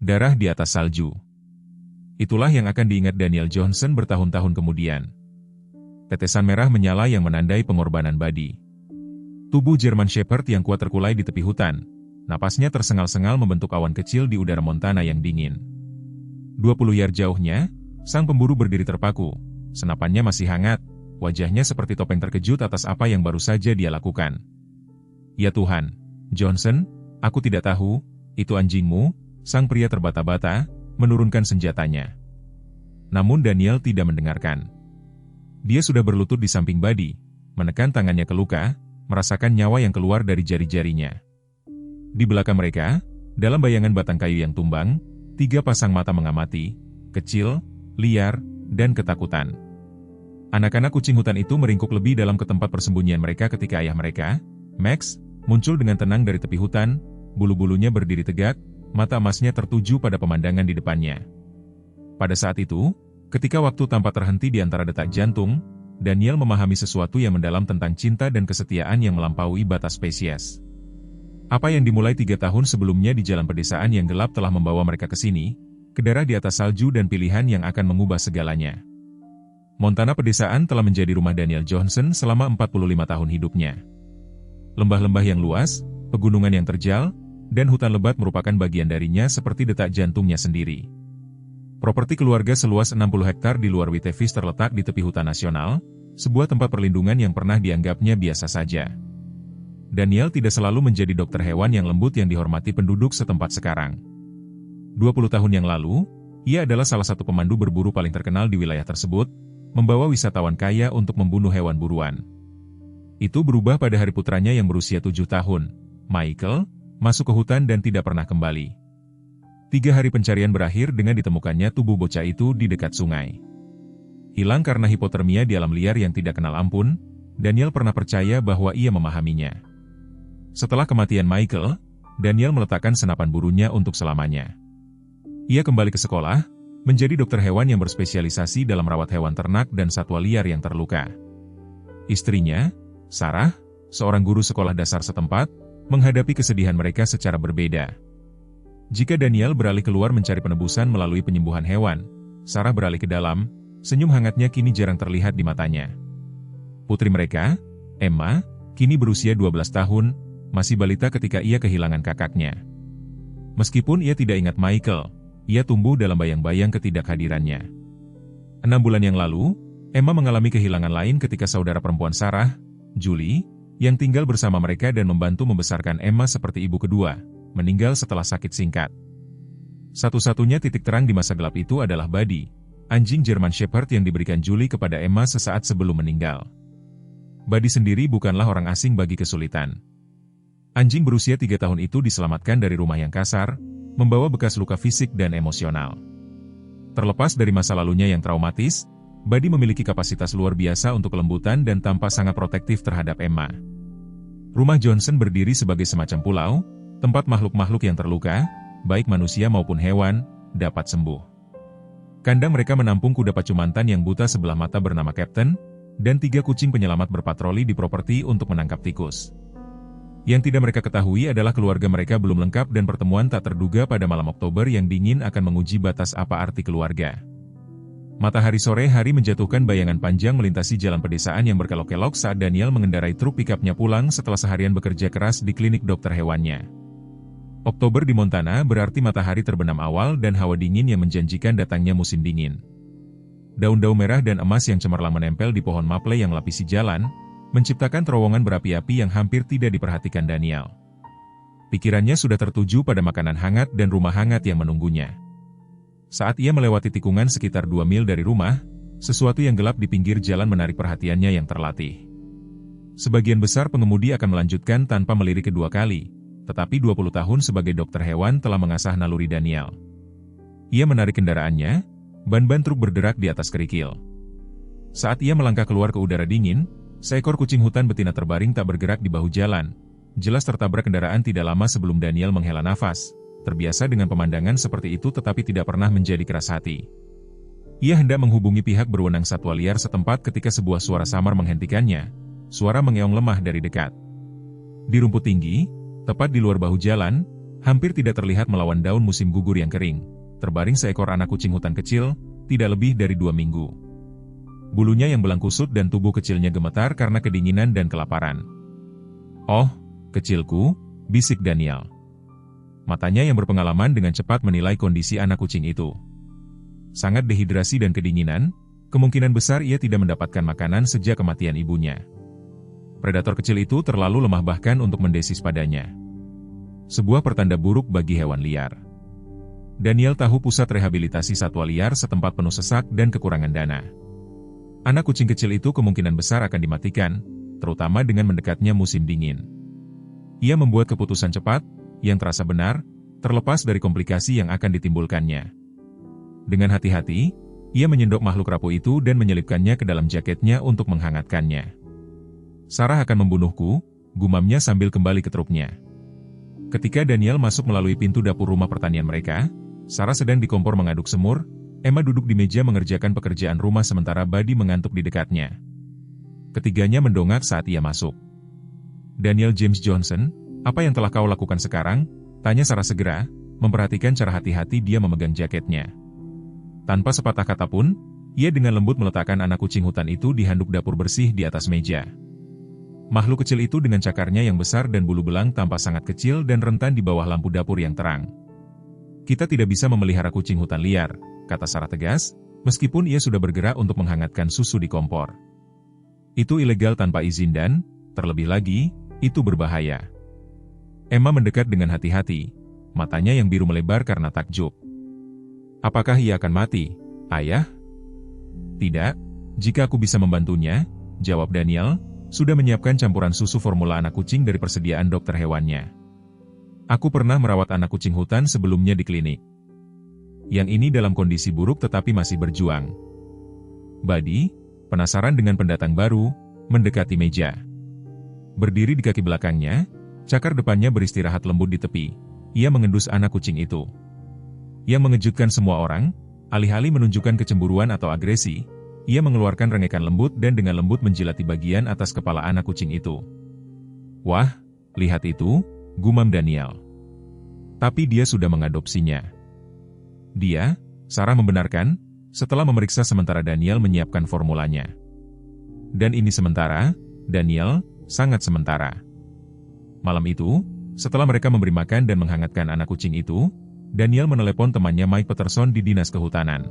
darah di atas salju. Itulah yang akan diingat Daniel Johnson bertahun-tahun kemudian. Tetesan merah menyala yang menandai pengorbanan Buddy. Tubuh German Shepherd yang kuat terkulai di tepi hutan. Napasnya tersengal-sengal membentuk awan kecil di udara Montana yang dingin. 20 yard jauhnya, sang pemburu berdiri terpaku. Senapannya masih hangat, wajahnya seperti topeng terkejut atas apa yang baru saja dia lakukan. Ya Tuhan, Johnson, aku tidak tahu, itu anjingmu, sang pria terbata-bata, menurunkan senjatanya. Namun Daniel tidak mendengarkan. Dia sudah berlutut di samping Buddy, menekan tangannya ke luka, merasakan nyawa yang keluar dari jari-jarinya. Di belakang mereka, dalam bayangan batang kayu yang tumbang, 3 pasang mata mengamati, kecil, liar, dan ketakutan. Anak-anak kucing hutan itu meringkuk lebih dalam ke tempat persembunyian mereka ketika ayah mereka, Max, muncul dengan tenang dari tepi hutan, bulu-bulunya berdiri tegak, mata emasnya tertuju pada pemandangan di depannya. Pada saat itu, ketika waktu tampak terhenti di antara detak jantung, Daniel memahami sesuatu yang mendalam tentang cinta dan kesetiaan yang melampaui batas spesies. Apa yang dimulai 3 tahun sebelumnya di jalan pedesaan yang gelap telah membawa mereka ke sini, ke daerah di atas salju dan pilihan yang akan mengubah segalanya. Montana pedesaan telah menjadi rumah Daniel Johnson selama 45 tahun hidupnya. Lembah-lembah yang luas, pegunungan yang terjal, dan hutan lebat merupakan bagian darinya seperti detak jantungnya sendiri. Properti keluarga seluas 60 hektar di luar Whitefish terletak di tepi hutan nasional, sebuah tempat perlindungan yang pernah dianggapnya biasa saja. Daniel tidak selalu menjadi dokter hewan yang lembut yang dihormati penduduk setempat sekarang. 20 tahun yang lalu, ia adalah salah satu pemandu berburu paling terkenal di wilayah tersebut, membawa wisatawan kaya untuk membunuh hewan buruan. Itu berubah pada hari putranya yang berusia 7 tahun, Michael, masuk ke hutan dan tidak pernah kembali. 3 hari pencarian berakhir dengan ditemukannya tubuh bocah itu di dekat sungai. Hilang karena hipotermia di alam liar yang tidak kenal ampun, Daniel pernah percaya bahwa ia memahaminya. Setelah kematian Michael, Daniel meletakkan senapan burunya untuk selamanya. Ia kembali ke sekolah, menjadi dokter hewan yang berspesialisasi dalam rawat hewan ternak dan satwa liar yang terluka. Istrinya, Sarah, seorang guru sekolah dasar setempat, menghadapi kesedihan mereka secara berbeda. Jika Daniel beralih keluar mencari penebusan melalui penyembuhan hewan, Sarah beralih ke dalam, senyum hangatnya kini jarang terlihat di matanya. Putri mereka, Emma, kini berusia 12 tahun, masih balita ketika ia kehilangan kakaknya. Meskipun ia tidak ingat Michael, ia tumbuh dalam bayang-bayang ketidakhadirannya. 6 bulan yang lalu, Emma mengalami kehilangan lain ketika saudara perempuan Sarah, Julie, yang tinggal bersama mereka dan membantu membesarkan Emma seperti ibu kedua, meninggal setelah sakit singkat. Satu-satunya titik terang di masa gelap itu adalah Buddy, anjing German Shepherd yang diberikan Julie kepada Emma sesaat sebelum meninggal. Buddy sendiri bukanlah orang asing bagi kesulitan. Anjing berusia 3 tahun itu diselamatkan dari rumah yang kasar, membawa bekas luka fisik dan emosional. Terlepas dari masa lalunya yang traumatis, Buddy memiliki kapasitas luar biasa untuk kelembutan dan tampak sangat protektif terhadap Emma. Rumah Johnson berdiri sebagai semacam pulau, tempat makhluk-makhluk yang terluka, baik manusia maupun hewan, dapat sembuh. Kandang mereka menampung kuda pacumantan yang buta sebelah mata bernama Captain, dan 3 kucing penyelamat berpatroli di properti untuk menangkap tikus. Yang tidak mereka ketahui adalah keluarga mereka belum lengkap dan pertemuan tak terduga pada malam Oktober yang dingin akan menguji batas apa arti keluarga. Matahari sore hari menjatuhkan bayangan panjang melintasi jalan pedesaan yang berkelok-kelok saat Daniel mengendarai truk pikapnya pulang setelah seharian bekerja keras di klinik dokter hewannya. Oktober di Montana berarti matahari terbenam awal dan hawa dingin yang menjanjikan datangnya musim dingin. Daun-daun merah dan emas yang cemerlang menempel di pohon maple yang lapisi jalan, menciptakan terowongan berapi-api yang hampir tidak diperhatikan Daniel. Pikirannya sudah tertuju pada makanan hangat dan rumah hangat yang menunggunya. Saat ia melewati tikungan sekitar 2 mil dari rumah, sesuatu yang gelap di pinggir jalan menarik perhatiannya yang terlatih. Sebagian besar pengemudi akan melanjutkan tanpa melirik kedua kali, tetapi 20 tahun sebagai dokter hewan telah mengasah naluri Daniel. Ia menarik kendaraannya, ban-ban truk berderak di atas kerikil. Saat ia melangkah keluar ke udara dingin, seekor kucing hutan betina terbaring tak bergerak di bahu jalan, jelas tertabrak kendaraan tidak lama sebelum Daniel menghela nafas, terbiasa dengan pemandangan seperti itu tetapi tidak pernah menjadi keras hati. Ia hendak menghubungi pihak berwenang satwa liar setempat ketika sebuah suara samar menghentikannya, suara mengeong lemah dari dekat. Di rumput tinggi, tepat di luar bahu jalan, Hampir tidak terlihat melawan daun musim gugur yang kering, terbaring seekor anak kucing hutan kecil, tidak lebih dari 2 minggu. Bulunya yang belang kusut dan tubuh kecilnya gemetar karena kedinginan dan kelaparan. "Oh, kecilku," bisik Daniel. Matanya yang berpengalaman dengan cepat menilai kondisi anak kucing itu. Sangat dehidrasi dan kedinginan, kemungkinan besar ia tidak mendapatkan makanan sejak kematian ibunya. Predator kecil itu terlalu lemah bahkan untuk mendesis padanya. Sebuah pertanda buruk bagi hewan liar. Daniel tahu pusat rehabilitasi satwa liar setempat penuh sesak dan kekurangan dana. Anak kucing kecil itu kemungkinan besar akan dimatikan, terutama dengan mendekatnya musim dingin. Ia membuat keputusan cepat, yang terasa benar, terlepas dari komplikasi yang akan ditimbulkannya. Dengan hati-hati, ia menyendok makhluk rapuh itu dan menyelipkannya ke dalam jaketnya untuk menghangatkannya. "Sarah akan membunuhku," gumamnya sambil kembali ke truknya. Ketika Daniel masuk melalui pintu dapur rumah pertanian mereka, Sarah sedang di kompor mengaduk semur, Emma duduk di meja mengerjakan pekerjaan rumah sementara Buddy mengantuk di dekatnya. Ketiganya mendongak saat ia masuk. "Daniel James Johnson, apa yang telah kau lakukan sekarang?" tanya Sarah segera, memperhatikan cara hati-hati dia memegang jaketnya. Tanpa sepatah kata pun, ia dengan lembut meletakkan anak kucing hutan itu di handuk dapur bersih di atas meja. Makhluk kecil itu dengan cakarnya yang besar dan bulu belang tampak sangat kecil dan rentan di bawah lampu dapur yang terang. "Kita tidak bisa memelihara kucing hutan liar," kata Sarah tegas, meskipun ia sudah bergerak untuk menghangatkan susu di kompor. "Itu ilegal tanpa izin dan, terlebih lagi, itu berbahaya." Emma mendekat dengan hati-hati, matanya yang biru melebar karena takjub. "Apakah ia akan mati, Ayah?" "Tidak, jika aku bisa membantunya," jawab Daniel, sudah menyiapkan campuran susu formula anak kucing dari persediaan dokter hewannya. "Aku pernah merawat anak kucing hutan sebelumnya di klinik. Yang ini dalam kondisi buruk tetapi masih berjuang." Buddy, penasaran dengan pendatang baru, mendekati meja. Berdiri di kaki belakangnya, cakar depannya beristirahat lembut di tepi. Ia mengendus anak kucing itu. Yang mengejutkan semua orang, alih-alih menunjukkan kecemburuan atau agresi, ia mengeluarkan rengekan lembut dan dengan lembut menjilati bagian atas kepala anak kucing itu. "Wah, lihat itu," gumam Daniel. "Tapi dia sudah mengadopsinya." "Dia," Sarah membenarkan, setelah memeriksa sementara Daniel menyiapkan formulanya. "Dan ini sementara, Daniel, sangat sementara." Malam itu, setelah mereka memberi makan dan menghangatkan anak kucing itu, Daniel menelepon temannya Mike Peterson di Dinas Kehutanan.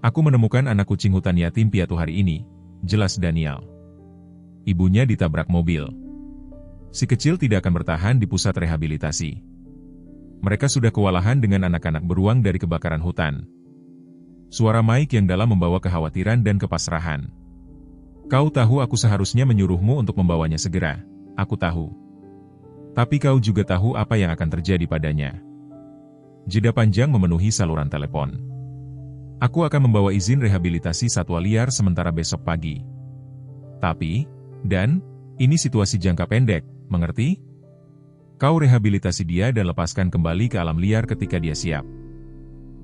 "Aku menemukan anak kucing hutan yatim piatu hari ini," jelas Daniel. "Ibunya ditabrak mobil. Si kecil tidak akan bertahan di pusat rehabilitasi. Mereka sudah kewalahan dengan anak-anak beruang dari kebakaran hutan." Suara Mike yang dalam membawa kekhawatiran dan kepasrahan. "Kau tahu aku seharusnya menyuruhmu untuk membawanya segera. Aku tahu. Tapi kau juga tahu apa yang akan terjadi padanya." Jeda panjang memenuhi saluran telepon. "Aku akan membawa izin rehabilitasi satwa liar sementara besok pagi. Tapi, dan, ini situasi jangka pendek, mengerti? Kau rehabilitasi dia dan lepaskan kembali ke alam liar ketika dia siap."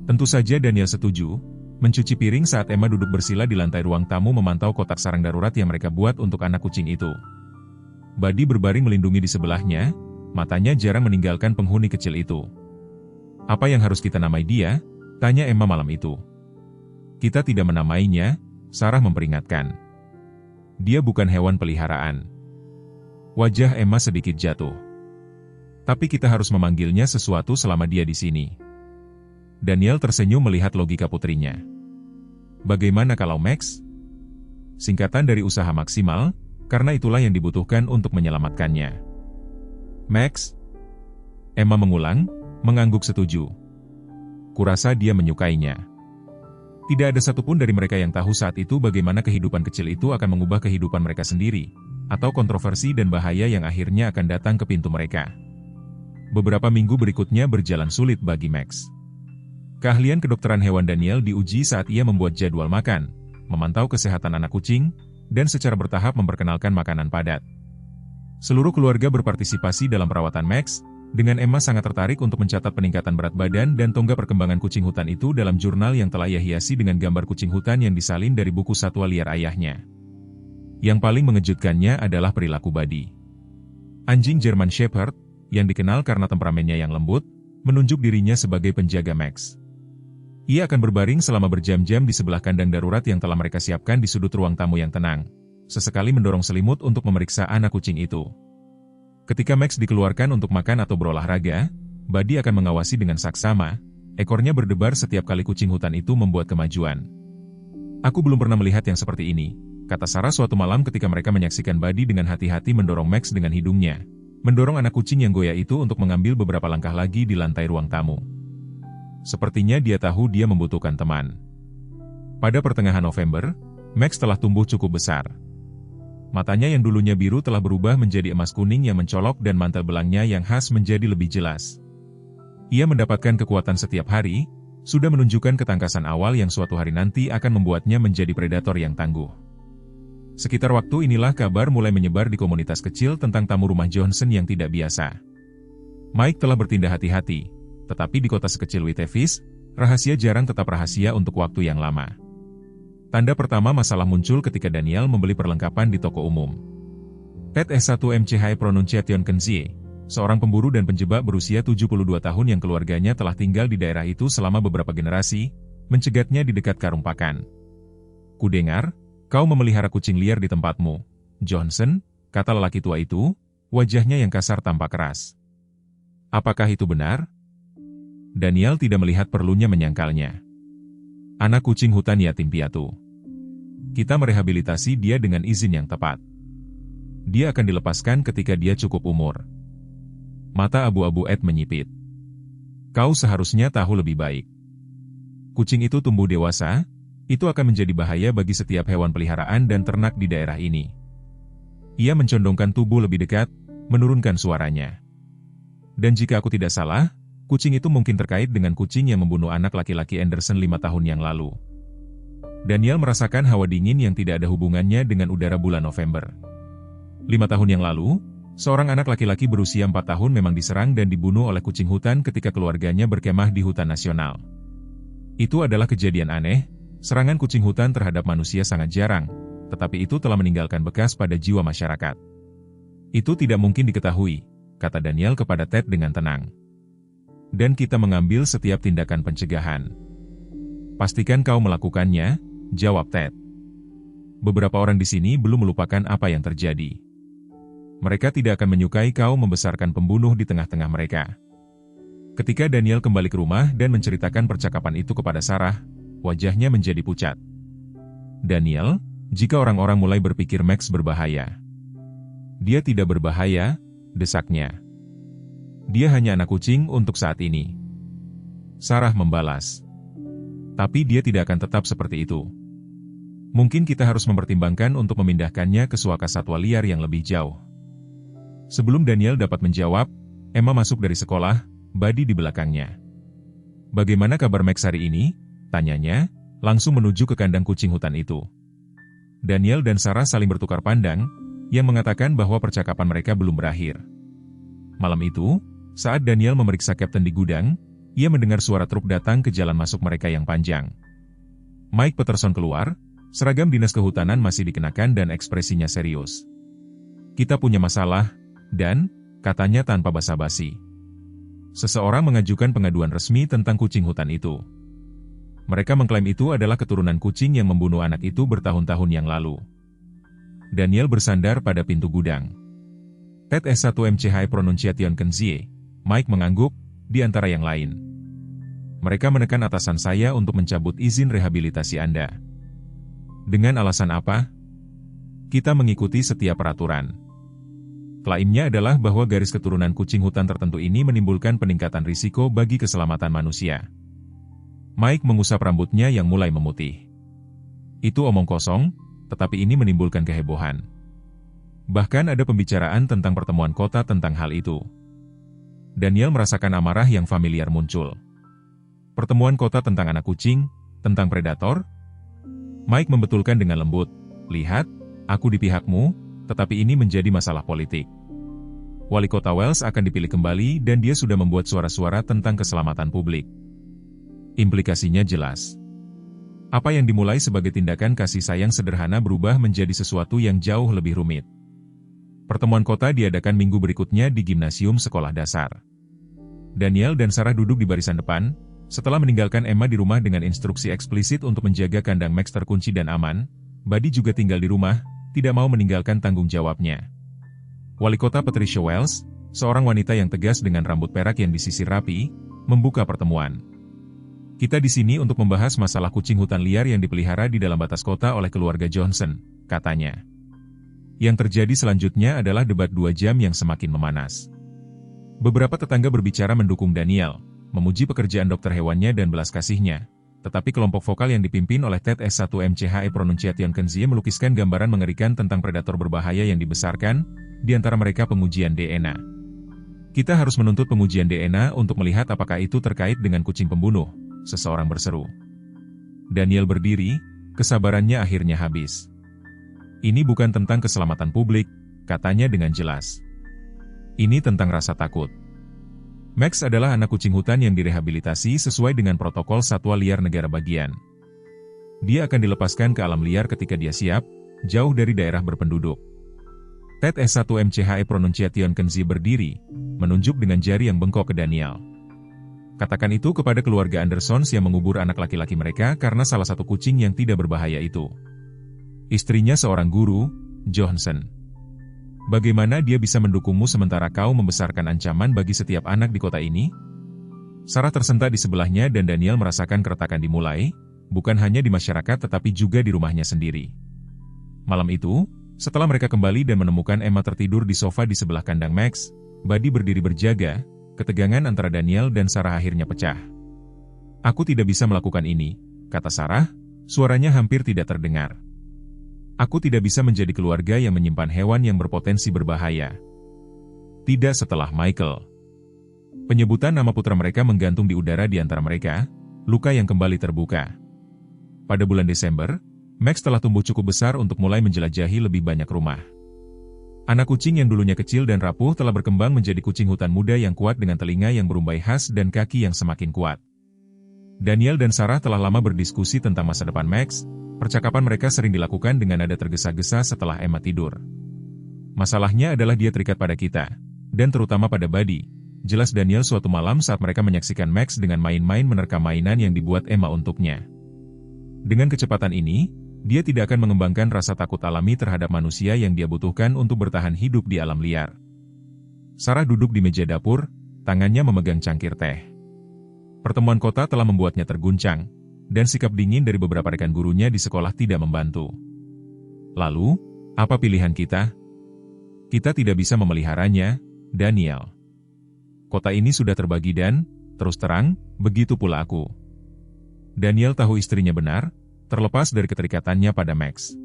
Tentu saja Daniel setuju, mencuci piring saat Emma duduk bersila di lantai ruang tamu memantau kotak sarang darurat yang mereka buat untuk anak kucing itu. Buddy berbaring melindungi di sebelahnya, matanya jarang meninggalkan penghuni kecil itu. "Apa yang harus kita namai dia?" tanya Emma malam itu. "Kita tidak menamainya," Sarah memperingatkan. "Dia bukan hewan peliharaan." Wajah Emma sedikit jatuh. "Tapi kita harus memanggilnya sesuatu selama dia di sini." Daniel tersenyum melihat logika putrinya. "Bagaimana kalau Max?" Singkatan dari usaha maksimal, karena itulah yang dibutuhkan untuk menyelamatkannya. "Max?" Emma mengulang, mengangguk setuju. "Kurasa dia menyukainya." Tidak ada satupun dari mereka yang tahu saat itu bagaimana kehidupan kecil itu akan mengubah kehidupan mereka sendiri, atau kontroversi dan bahaya yang akhirnya akan datang ke pintu mereka. Beberapa minggu berikutnya berjalan sulit bagi Max. Keahlian kedokteran hewan Daniel diuji saat ia membuat jadwal makan, memantau kesehatan anak kucing, dan secara bertahap memperkenalkan makanan padat. Seluruh keluarga berpartisipasi dalam perawatan Max, dengan Emma sangat tertarik untuk mencatat peningkatan berat badan dan tonggak perkembangan kucing hutan itu dalam jurnal yang telah ia hiasi dengan gambar kucing hutan yang disalin dari buku satwa liar ayahnya. Yang paling mengejutkannya adalah perilaku Buddy. Anjing German Shepherd, yang dikenal karena temperamennya yang lembut, menunjuk dirinya sebagai penjaga Max. Ia akan berbaring selama berjam-jam di sebelah kandang darurat yang telah mereka siapkan di sudut ruang tamu yang tenang, sesekali mendorong selimut untuk memeriksa anak kucing itu. Ketika Max dikeluarkan untuk makan atau berolahraga, Buddy akan mengawasi dengan saksama, ekornya berdebar setiap kali kucing hutan itu membuat kemajuan. "Aku belum pernah melihat yang seperti ini," kata Sarah suatu malam ketika mereka menyaksikan Buddy dengan hati-hati mendorong Max dengan hidungnya, mendorong anak kucing yang goyah itu untuk mengambil beberapa langkah lagi di lantai ruang tamu. Sepertinya dia tahu dia membutuhkan teman. Pada pertengahan November, Max telah tumbuh cukup besar. Matanya yang dulunya biru telah berubah menjadi emas kuning yang mencolok dan mantel belangnya yang khas menjadi lebih jelas. Ia mendapatkan kekuatan setiap hari, sudah menunjukkan ketangkasan awal yang suatu hari nanti akan membuatnya menjadi predator yang tangguh. Sekitar waktu inilah kabar mulai menyebar di komunitas kecil tentang tamu rumah Johnson yang tidak biasa. Mike telah bertindak hati-hati, tetapi di kota sekecil Whitefish, rahasia jarang tetap rahasia untuk waktu yang lama. Tanda pertama masalah muncul ketika Daniel membeli perlengkapan di toko umum. Ted S1MCH Pronunciation Kenzie, seorang pemburu dan penjebak berusia 72 tahun yang keluarganya telah tinggal di daerah itu selama beberapa generasi, mencegatnya di dekat karung pakan. "Kudengar, kau memelihara kucing liar di tempatmu, Johnson," kata lelaki tua itu, wajahnya yang kasar tampak keras. "Apakah itu benar?" Daniel tidak melihat perlunya menyangkalnya. "Anak kucing hutan yatim piatu. Kita merehabilitasi dia dengan izin yang tepat. Dia akan dilepaskan ketika dia cukup umur." Mata abu-abu Ed menyipit. "Kau seharusnya tahu lebih baik. Kucing itu tumbuh dewasa, itu akan menjadi bahaya bagi setiap hewan peliharaan dan ternak di daerah ini." Ia mencondongkan tubuh lebih dekat, menurunkan suaranya. "Dan jika aku tidak salah, kucing itu mungkin terkait dengan kucing yang membunuh anak laki-laki Anderson 5 tahun yang lalu." Daniel merasakan hawa dingin yang tidak ada hubungannya dengan udara bulan November. 5 tahun yang lalu, seorang anak laki-laki berusia 4 tahun memang diserang dan dibunuh oleh kucing hutan ketika keluarganya berkemah di hutan nasional. Itu adalah kejadian aneh, serangan kucing hutan terhadap manusia sangat jarang, tetapi itu telah meninggalkan bekas pada jiwa masyarakat. "Itu tidak mungkin diketahui," kata Daniel kepada Ted dengan tenang. "Dan kita mengambil setiap tindakan pencegahan." "Pastikan kau melakukannya," jawab Ted. "Beberapa orang di sini belum melupakan apa yang terjadi. Mereka tidak akan menyukai kau membesarkan pembunuh di tengah-tengah mereka." Ketika Daniel kembali ke rumah dan menceritakan percakapan itu kepada Sarah, wajahnya menjadi pucat. "Daniel, jika orang-orang mulai berpikir Max berbahaya." "Dia tidak berbahaya," desaknya. "Dia hanya anak kucing untuk saat ini," Sarah membalas. "Tapi dia tidak akan tetap seperti itu. Mungkin kita harus mempertimbangkan untuk memindahkannya ke suaka satwa liar yang lebih jauh." Sebelum Daniel dapat menjawab, Emma masuk dari sekolah, Buddy di belakangnya. "Bagaimana kabar Max hari ini?" tanyanya, langsung menuju ke kandang kucing hutan itu. Daniel dan Sarah saling bertukar pandang, yang mengatakan bahwa percakapan mereka belum berakhir. Malam itu, saat Daniel memeriksa Kapten di gudang, ia mendengar suara truk datang ke jalan masuk mereka yang panjang. Mike Peterson keluar, seragam dinas kehutanan masih dikenakan dan ekspresinya serius. "Kita punya masalah, dan," katanya tanpa basa-basi. "Seseorang mengajukan pengaduan resmi tentang kucing hutan itu. Mereka mengklaim itu adalah keturunan kucing yang membunuh anak itu bertahun-tahun yang lalu." Daniel bersandar pada pintu gudang. Ted S1MCH Pronunciation Kenzie, Mike mengangguk, di antara yang lain. "Mereka menekan atasan saya untuk mencabut izin rehabilitasi Anda." "Dengan alasan apa?" "Kita mengikuti setiap peraturan." Klaimnya adalah bahwa garis keturunan kucing hutan tertentu ini menimbulkan peningkatan risiko bagi keselamatan manusia. Mike mengusap rambutnya yang mulai memutih. "Itu omong kosong, tetapi ini menimbulkan kehebohan. Bahkan ada pembicaraan tentang pertemuan kota tentang hal itu." Daniel merasakan amarah yang familiar muncul. "Pertemuan kota tentang anak kucing, tentang predator?" Mike membetulkan dengan lembut, "Lihat, aku di pihakmu, tetapi ini menjadi masalah politik. Wali kota Wells akan dipilih kembali dan dia sudah membuat suara-suara tentang keselamatan publik. Implikasinya jelas. Apa yang dimulai sebagai tindakan kasih sayang sederhana berubah menjadi sesuatu yang jauh lebih rumit. Pertemuan kota diadakan minggu berikutnya di gimnasium sekolah dasar. Daniel dan Sarah duduk di barisan depan. Setelah meninggalkan Emma di rumah dengan instruksi eksplisit untuk menjaga kandang Max terkunci dan aman, Buddy juga tinggal di rumah, tidak mau meninggalkan tanggung jawabnya. Wali kota Patricia Wells, seorang wanita yang tegas dengan rambut perak yang disisir rapi, membuka pertemuan. Kita di sini untuk membahas masalah kucing hutan liar yang dipelihara di dalam batas kota oleh keluarga Johnson, katanya. Yang terjadi selanjutnya adalah debat 2 jam yang semakin memanas. Beberapa tetangga berbicara mendukung Daniel, memuji pekerjaan dokter hewannya dan belas kasihnya, tetapi kelompok vokal yang dipimpin oleh Ted S1MCHE Pronunciation Kenzie melukiskan gambaran mengerikan tentang predator berbahaya yang dibesarkan, di antara mereka pengujian DNA. Kita harus menuntut pengujian DNA untuk melihat apakah itu terkait dengan kucing pembunuh, seseorang berseru. Daniel berdiri, kesabarannya akhirnya habis. Ini bukan tentang keselamatan publik, katanya dengan jelas. Ini tentang rasa takut. Max adalah anak kucing hutan yang direhabilitasi sesuai dengan protokol satwa liar negara bagian. Dia akan dilepaskan ke alam liar ketika dia siap, jauh dari daerah berpenduduk. Ted S1MCHE Pronunciation Kenzie berdiri, menunjuk dengan jari yang bengkok ke Daniel. Katakan itu kepada keluarga Andersons yang mengubur anak laki-laki mereka karena salah satu kucing yang tidak berbahaya itu. Istrinya seorang guru, Johnson. Bagaimana dia bisa mendukungmu sementara kau membesarkan ancaman bagi setiap anak di kota ini? Sarah tersentak di sebelahnya dan Daniel merasakan keretakan dimulai, bukan hanya di masyarakat tetapi juga di rumahnya sendiri. Malam itu, setelah mereka kembali dan menemukan Emma tertidur di sofa di sebelah kandang Max, Buddy berdiri berjaga, ketegangan antara Daniel dan Sarah akhirnya pecah. Aku tidak bisa melakukan ini, kata Sarah, suaranya hampir tidak terdengar. Aku tidak bisa menjadi keluarga yang menyimpan hewan yang berpotensi berbahaya. Tidak setelah Michael. Penyebutan nama putra mereka menggantung di udara di antara mereka, luka yang kembali terbuka. Pada bulan Desember, Max telah tumbuh cukup besar untuk mulai menjelajahi lebih banyak rumah. Anak kucing yang dulunya kecil dan rapuh telah berkembang menjadi kucing hutan muda yang kuat dengan telinga yang berumbai khas dan kaki yang semakin kuat. Daniel dan Sarah telah lama berdiskusi tentang masa depan Max. Percakapan mereka sering dilakukan dengan nada tergesa-gesa setelah Emma tidur. Masalahnya adalah dia terikat pada kita, dan terutama pada Buddy. Jelas Daniel suatu malam saat mereka menyaksikan Max dengan main-main menerkam mainan yang dibuat Emma untuknya. Dengan kecepatan ini, dia tidak akan mengembangkan rasa takut alami terhadap manusia yang dia butuhkan untuk bertahan hidup di alam liar. Sarah duduk di meja dapur, tangannya memegang cangkir teh. Pertemuan kota telah membuatnya terguncang, dan sikap dingin dari beberapa rekan gurunya di sekolah tidak membantu. Lalu, apa pilihan kita? Kita tidak bisa memeliharanya, Daniel. Kota ini sudah terbagi dan, terus terang, begitu pula aku. Daniel tahu istrinya benar, terlepas dari keterikatannya pada Max.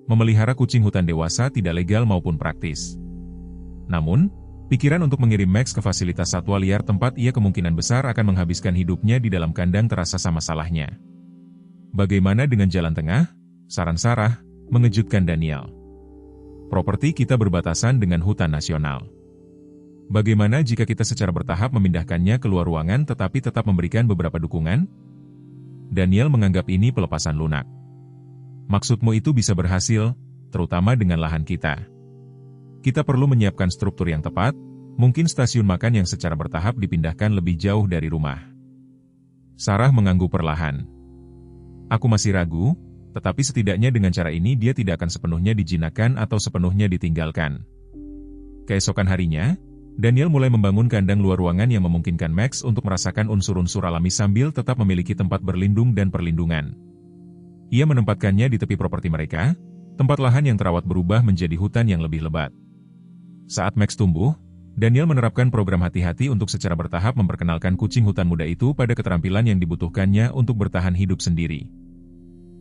Memelihara kucing hutan dewasa tidak legal maupun praktis. Namun, pikiran untuk mengirim Max ke fasilitas satwa liar tempat ia kemungkinan besar akan menghabiskan hidupnya di dalam kandang terasa sama salahnya. Bagaimana dengan jalan tengah? Saran Sarah, mengejutkan Daniel. Properti kita berbatasan dengan hutan nasional. Bagaimana jika kita secara bertahap memindahkannya keluar ruangan tetapi tetap memberikan beberapa dukungan? Daniel menganggap ini pelepasan lunak. Maksudmu itu bisa berhasil, terutama dengan lahan kita. Kita perlu menyiapkan struktur yang tepat, mungkin stasiun makan yang secara bertahap dipindahkan lebih jauh dari rumah. Sarah mengangguk perlahan. Aku masih ragu, tetapi setidaknya dengan cara ini dia tidak akan sepenuhnya dijinakkan atau sepenuhnya ditinggalkan. Keesokan harinya, Daniel mulai membangun kandang luar ruangan yang memungkinkan Max untuk merasakan unsur-unsur alami sambil tetap memiliki tempat berlindung dan perlindungan. Ia menempatkannya di tepi properti mereka, tempat lahan yang terawat berubah menjadi hutan yang lebih lebat. Saat Max tumbuh, Daniel menerapkan program hati-hati untuk secara bertahap memperkenalkan kucing hutan muda itu pada keterampilan yang dibutuhkannya untuk bertahan hidup sendiri.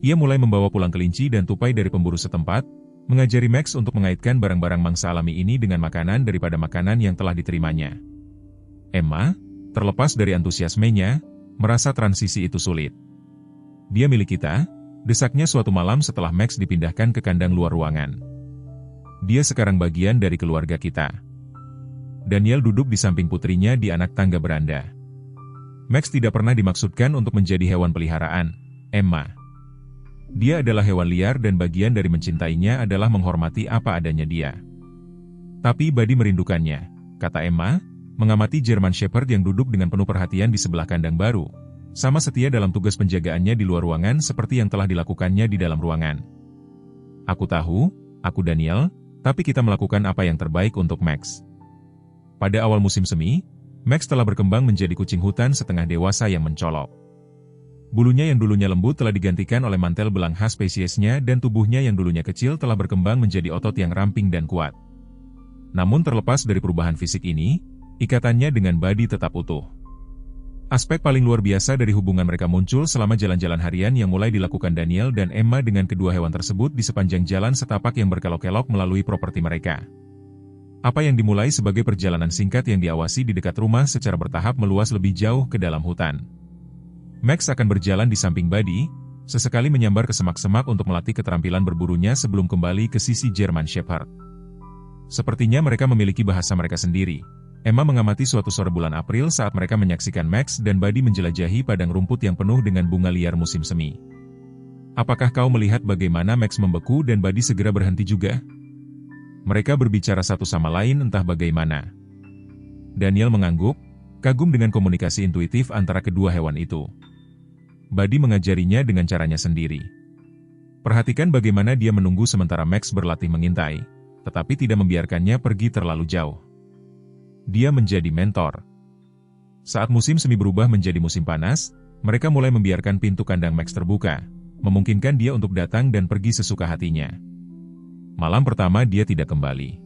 Ia mulai membawa pulang kelinci dan tupai dari pemburu setempat, mengajari Max untuk mengaitkan barang-barang mangsa alami ini dengan makanan daripada makanan yang telah diterimanya. Emma, terlepas dari antusiasmenya, merasa transisi itu sulit. Dia milik kita, desaknya suatu malam setelah Max dipindahkan ke kandang luar ruangan. Dia sekarang bagian dari keluarga kita. Daniel duduk di samping putrinya di anak tangga beranda. Max tidak pernah dimaksudkan untuk menjadi hewan peliharaan, Emma. Dia adalah hewan liar dan bagian dari mencintainya adalah menghormati apa adanya dia. Tapi Buddy merindukannya, kata Emma, mengamati German Shepherd yang duduk dengan penuh perhatian di sebelah kandang baru, sama setia dalam tugas penjagaannya di luar ruangan seperti yang telah dilakukannya di dalam ruangan. Aku tahu, aku Daniel, tapi kita melakukan apa yang terbaik untuk Max. Pada awal musim semi, Max telah berkembang menjadi kucing hutan setengah dewasa yang mencolok. Bulunya yang dulunya lembut telah digantikan oleh mantel belang khas spesiesnya dan tubuhnya yang dulunya kecil telah berkembang menjadi otot yang ramping dan kuat. Namun terlepas dari perubahan fisik ini, ikatannya dengan Buddy tetap utuh. Aspek paling luar biasa dari hubungan mereka muncul selama jalan-jalan harian yang mulai dilakukan Daniel dan Emma dengan kedua hewan tersebut di sepanjang jalan setapak yang berkelok-kelok melalui properti mereka. Apa yang dimulai sebagai perjalanan singkat yang diawasi di dekat rumah secara bertahap meluas lebih jauh ke dalam hutan. Max akan berjalan di samping Buddy, sesekali menyambar ke semak-semak untuk melatih keterampilan berburunya sebelum kembali ke sisi German Shepherd. Sepertinya mereka memiliki bahasa mereka sendiri. Emma mengamati suatu sore bulan April saat mereka menyaksikan Max dan Buddy menjelajahi padang rumput yang penuh dengan bunga liar musim semi. Apakah kau melihat bagaimana Max membeku dan Buddy segera berhenti juga? Mereka berbicara satu sama lain entah bagaimana. Daniel mengangguk, kagum dengan komunikasi intuitif antara kedua hewan itu. Buddy mengajarinya dengan caranya sendiri. Perhatikan bagaimana dia menunggu sementara Max berlatih mengintai, tetapi tidak membiarkannya pergi terlalu jauh. Dia menjadi mentor. Saat musim semi berubah menjadi musim panas, mereka mulai membiarkan pintu kandang Max terbuka, memungkinkan dia untuk datang dan pergi sesuka hatinya. Malam pertama dia tidak kembali.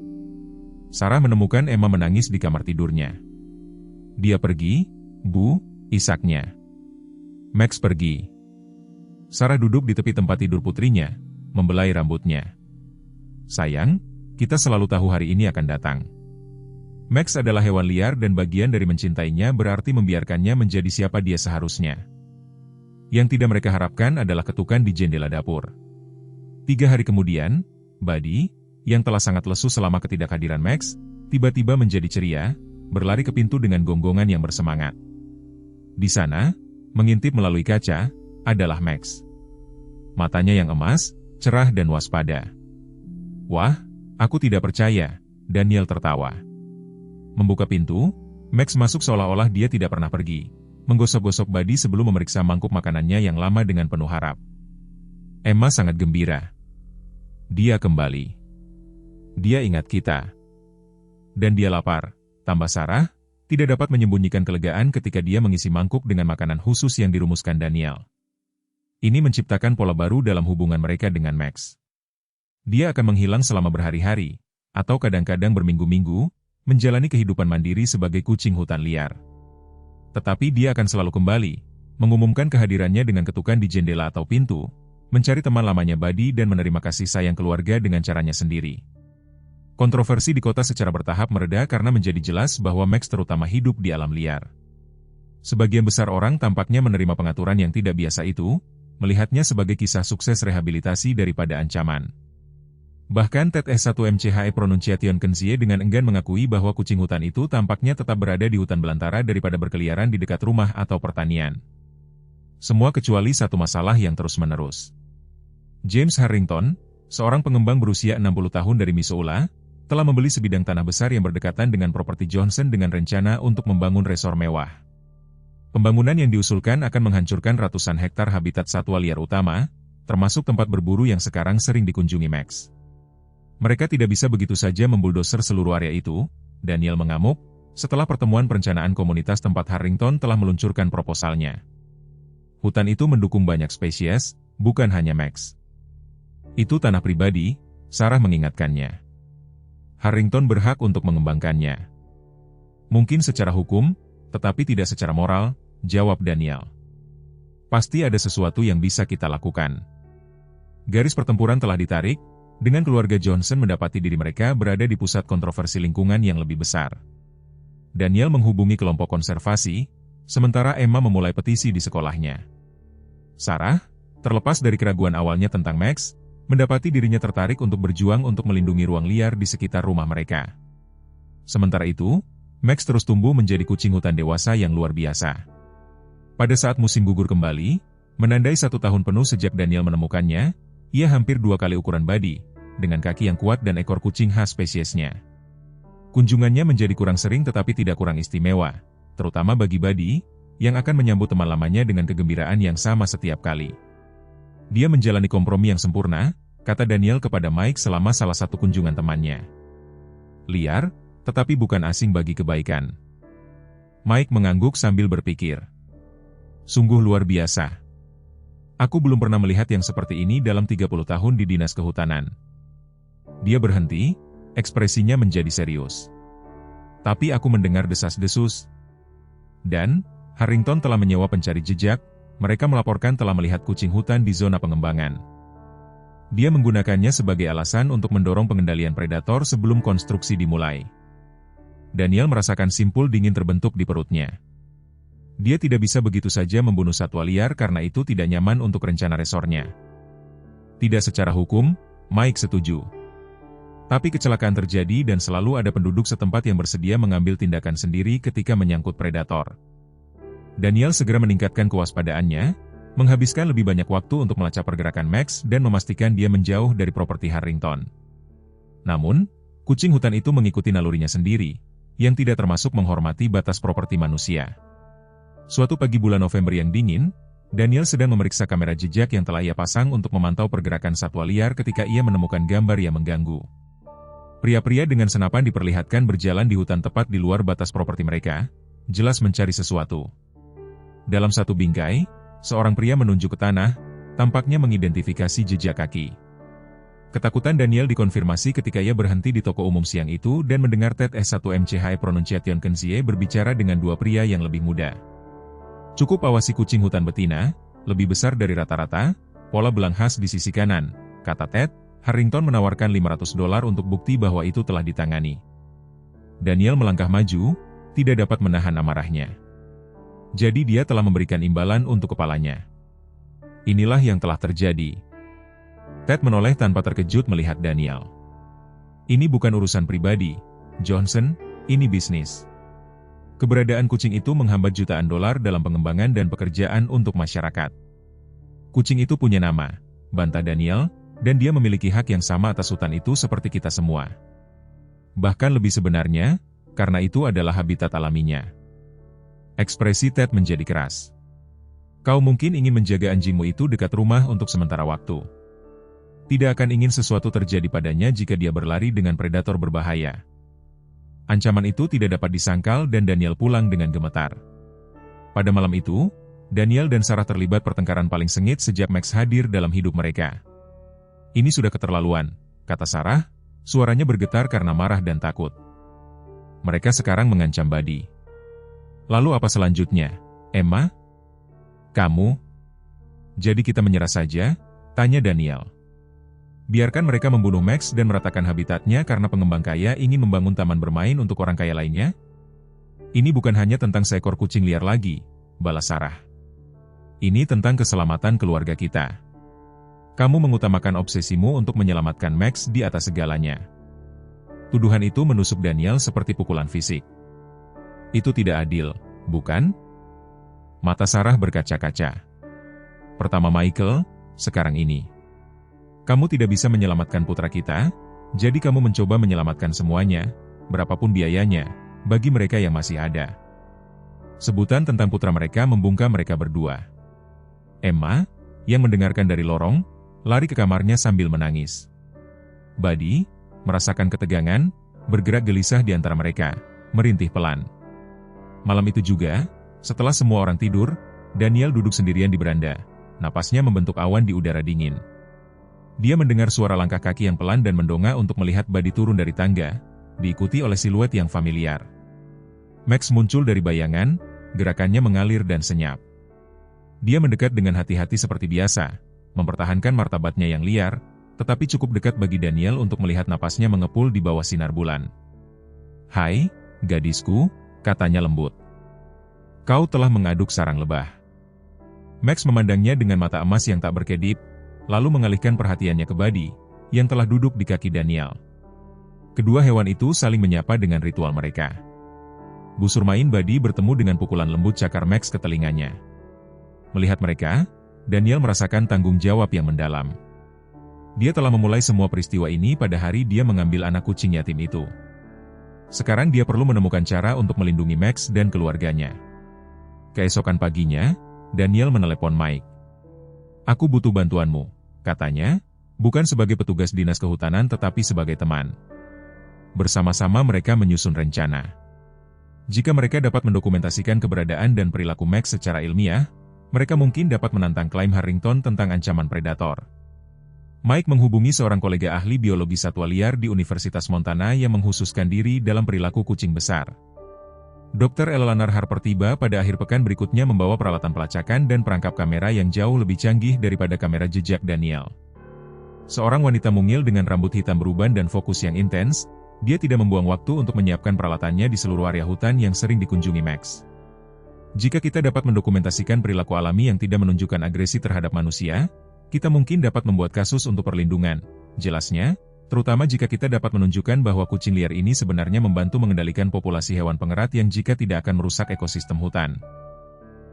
Sarah menemukan Emma menangis di kamar tidurnya. Dia pergi, Bu, isaknya. Max pergi. Sarah duduk di tepi tempat tidur putrinya, membelai rambutnya. Sayang, kita selalu tahu hari ini akan datang. Max adalah hewan liar dan bagian dari mencintainya berarti membiarkannya menjadi siapa dia seharusnya. Yang tidak mereka harapkan adalah ketukan di jendela dapur. 3 hari kemudian, Buddy, yang telah sangat lesu selama ketidakhadiran Max, tiba-tiba menjadi ceria, berlari ke pintu dengan gonggongan yang bersemangat. Di sana, mengintip melalui kaca, adalah Max. Matanya yang emas, cerah dan waspada. Wah, aku tidak percaya, Daniel tertawa. Membuka pintu, Max masuk seolah-olah dia tidak pernah pergi, menggosok-gosok Buddy sebelum memeriksa mangkuk makanannya yang lama dengan penuh harap. Emma sangat gembira. Dia kembali. Dia ingat kita. Dan dia lapar, tambah Sarah, tidak dapat menyembunyikan kelegaan ketika dia mengisi mangkuk dengan makanan khusus yang dirumuskan Daniel. Ini menciptakan pola baru dalam hubungan mereka dengan Max. Dia akan menghilang selama berhari-hari, atau kadang-kadang berminggu-minggu, menjalani kehidupan mandiri sebagai kucing hutan liar. Tetapi dia akan selalu kembali, mengumumkan kehadirannya dengan ketukan di jendela atau pintu, mencari teman lamanya Buddy dan menerima kasih sayang keluarga dengan caranya sendiri. Kontroversi di kota secara bertahap mereda karena menjadi jelas bahwa Max terutama hidup di alam liar. Sebagian besar orang tampaknya menerima pengaturan yang tidak biasa itu, melihatnya sebagai kisah sukses rehabilitasi daripada ancaman. Bahkan Ted S1MCHE Pronunciation Kenzie dengan enggan mengakui bahwa kucing hutan itu tampaknya tetap berada di hutan belantara daripada berkeliaran di dekat rumah atau pertanian. Semua kecuali satu masalah yang terus-menerus. James Harrington, seorang pengembang berusia 60 tahun dari Missoula, telah membeli sebidang tanah besar yang berdekatan dengan properti Johnson dengan rencana untuk membangun resor mewah. Pembangunan yang diusulkan akan menghancurkan ratusan hektar habitat satwa liar utama, termasuk tempat berburu yang sekarang sering dikunjungi Max. Mereka tidak bisa begitu saja membuldoser seluruh area itu, Daniel mengamuk, setelah pertemuan perencanaan komunitas tempat Harrington telah meluncurkan proposalnya. Hutan itu mendukung banyak spesies, bukan hanya Max. Itu tanah pribadi, Sarah mengingatkannya. Harrington berhak untuk mengembangkannya. Mungkin secara hukum, tetapi tidak secara moral, jawab Daniel. Pasti ada sesuatu yang bisa kita lakukan. Garis pertempuran telah ditarik, dengan keluarga Johnson mendapati diri mereka berada di pusat kontroversi lingkungan yang lebih besar. Daniel menghubungi kelompok konservasi, sementara Emma memulai petisi di sekolahnya. Sarah, terlepas dari keraguan awalnya tentang Max, mendapati dirinya tertarik untuk berjuang untuk melindungi ruang liar di sekitar rumah mereka. Sementara itu, Max terus tumbuh menjadi kucing hutan dewasa yang luar biasa. Pada saat musim gugur kembali, menandai 1 tahun penuh sejak Daniel menemukannya, ia hampir 2 kali ukuran Buddy, dengan kaki yang kuat dan ekor kucing khas spesiesnya. Kunjungannya menjadi kurang sering tetapi tidak kurang istimewa, terutama bagi Buddy, yang akan menyambut teman lamanya dengan kegembiraan yang sama setiap kali. Dia menjalani kompromi yang sempurna, kata Daniel kepada Mike selama salah satu kunjungan temannya. Liar, tetapi bukan asing bagi kebaikan. Mike mengangguk sambil berpikir. Sungguh luar biasa. Aku belum pernah melihat yang seperti ini dalam 30 tahun di Dinas Kehutanan. Dia berhenti, ekspresinya menjadi serius. Tapi aku mendengar desas-desus. Dan, Harrington telah menyewa pencari jejak, mereka melaporkan telah melihat kucing hutan di zona pengembangan. Dia menggunakannya sebagai alasan untuk mendorong pengendalian predator sebelum konstruksi dimulai. Daniel merasakan simpul dingin terbentuk di perutnya. Dia tidak bisa begitu saja membunuh satwa liar karena itu tidak nyaman untuk rencana resornya. Tidak secara hukum, Mike setuju. Tapi kecelakaan terjadi dan selalu ada penduduk setempat yang bersedia mengambil tindakan sendiri ketika menyangkut predator. Daniel segera meningkatkan kewaspadaannya, menghabiskan lebih banyak waktu untuk melacak pergerakan Max dan memastikan dia menjauh dari properti Harrington. Namun, kucing hutan itu mengikuti nalurinya sendiri, yang tidak termasuk menghormati batas properti manusia. Suatu pagi bulan November yang dingin, Daniel sedang memeriksa kamera jejak yang telah ia pasang untuk memantau pergerakan satwa liar ketika ia menemukan gambar yang mengganggu. Pria-pria dengan senapan diperlihatkan berjalan di hutan tepat di luar batas properti mereka, jelas mencari sesuatu. Dalam satu bingkai, seorang pria menunjuk ke tanah, tampaknya mengidentifikasi jejak kaki. Ketakutan Daniel dikonfirmasi ketika ia berhenti di toko umum siang itu dan mendengar Ted S1MCH Pronunciation Kenzie berbicara dengan dua pria yang lebih muda. Cukup awasi kucing hutan betina, lebih besar dari rata-rata, pola belang khas di sisi kanan, kata Ted. Harrington menawarkan $500 untuk bukti bahwa itu telah ditangani. Daniel melangkah maju, tidak dapat menahan amarahnya. Jadi dia telah memberikan imbalan untuk kepalanya. Inilah yang telah terjadi. Ted menoleh tanpa terkejut melihat Daniel. Ini bukan urusan pribadi, Johnson, ini bisnis. Keberadaan kucing itu menghambat jutaan dolar dalam pengembangan dan pekerjaan untuk masyarakat. Kucing itu punya nama, bantah Daniel, dan dia memiliki hak yang sama atas hutan itu seperti kita semua. Bahkan lebih sebenarnya, karena itu adalah habitat alaminya. Ekspresi Ted menjadi keras. Kau mungkin ingin menjaga anjingmu itu dekat rumah untuk sementara waktu. Tidak akan ingin sesuatu terjadi padanya jika dia berlari dengan predator berbahaya. Ancaman itu tidak dapat disangkal dan Daniel pulang dengan gemetar. Pada malam itu, Daniel dan Sarah terlibat pertengkaran paling sengit sejak Max hadir dalam hidup mereka. Ini sudah keterlaluan, kata Sarah, suaranya bergetar karena marah dan takut. Mereka sekarang mengancam Buddy. Lalu apa selanjutnya, Emma? Kamu? Jadi kita menyerah saja? Tanya Daniel. Biarkan mereka membunuh Max dan meratakan habitatnya karena pengembang kaya ingin membangun taman bermain untuk orang kaya lainnya? Ini bukan hanya tentang seekor kucing liar lagi, balas Sarah. Ini tentang keselamatan keluarga kita. Kamu mengutamakan obsesimu untuk menyelamatkan Max di atas segalanya. Tuduhan itu menusuk Daniel seperti pukulan fisik. Itu tidak adil, bukan? Mata Sarah berkaca-kaca. Pertama Michael, sekarang ini. Kamu tidak bisa menyelamatkan putra kita, jadi kamu mencoba menyelamatkan semuanya, berapapun biayanya, bagi mereka yang masih ada. Sebutan tentang putra mereka membungkam mereka berdua. Emma, yang mendengarkan dari lorong, lari ke kamarnya sambil menangis. Buddy, merasakan ketegangan, bergerak gelisah di antara mereka, merintih pelan. Malam itu juga, setelah semua orang tidur, Daniel duduk sendirian di beranda, napasnya membentuk awan di udara dingin. Dia mendengar suara langkah kaki yang pelan dan mendongak untuk melihat Buddy turun dari tangga, diikuti oleh siluet yang familiar. Max muncul dari bayangan, gerakannya mengalir dan senyap. Dia mendekat dengan hati-hati seperti biasa, mempertahankan martabatnya yang liar, tetapi cukup dekat bagi Daniel untuk melihat napasnya mengepul di bawah sinar bulan. Hai, gadisku, katanya lembut. Kau telah mengaduk sarang lebah. Max memandangnya dengan mata emas yang tak berkedip, lalu mengalihkan perhatiannya ke Buddy, yang telah duduk di kaki Daniel. Kedua hewan itu saling menyapa dengan ritual mereka. Busur main Buddy bertemu dengan pukulan lembut cakar Max ke telinganya. Melihat mereka, Daniel merasakan tanggung jawab yang mendalam. Dia telah memulai semua peristiwa ini pada hari dia mengambil anak kucing yatim itu. Sekarang dia perlu menemukan cara untuk melindungi Max dan keluarganya. Keesokan paginya, Daniel menelepon Mike. "Aku butuh bantuanmu," katanya, bukan sebagai petugas dinas kehutanan tetapi sebagai teman. Bersama-sama mereka menyusun rencana. Jika mereka dapat mendokumentasikan keberadaan dan perilaku Max secara ilmiah, mereka mungkin dapat menantang klaim Harrington tentang ancaman predator. Mike menghubungi seorang kolega ahli biologi satwa liar di Universitas Montana yang menghususkan diri dalam perilaku kucing besar. Dr. Eleanor Harper tiba pada akhir pekan berikutnya membawa peralatan pelacakan dan perangkap kamera yang jauh lebih canggih daripada kamera jejak Daniel. Seorang wanita mungil dengan rambut hitam beruban dan fokus yang intens, dia tidak membuang waktu untuk menyiapkan peralatannya di seluruh area hutan yang sering dikunjungi Max. "Jika kita dapat mendokumentasikan perilaku alami yang tidak menunjukkan agresi terhadap manusia, kita mungkin dapat membuat kasus untuk perlindungan," jelasnya, terutama jika kita dapat menunjukkan bahwa kucing liar ini sebenarnya membantu mengendalikan populasi hewan pengerat yang jika tidak akan merusak ekosistem hutan.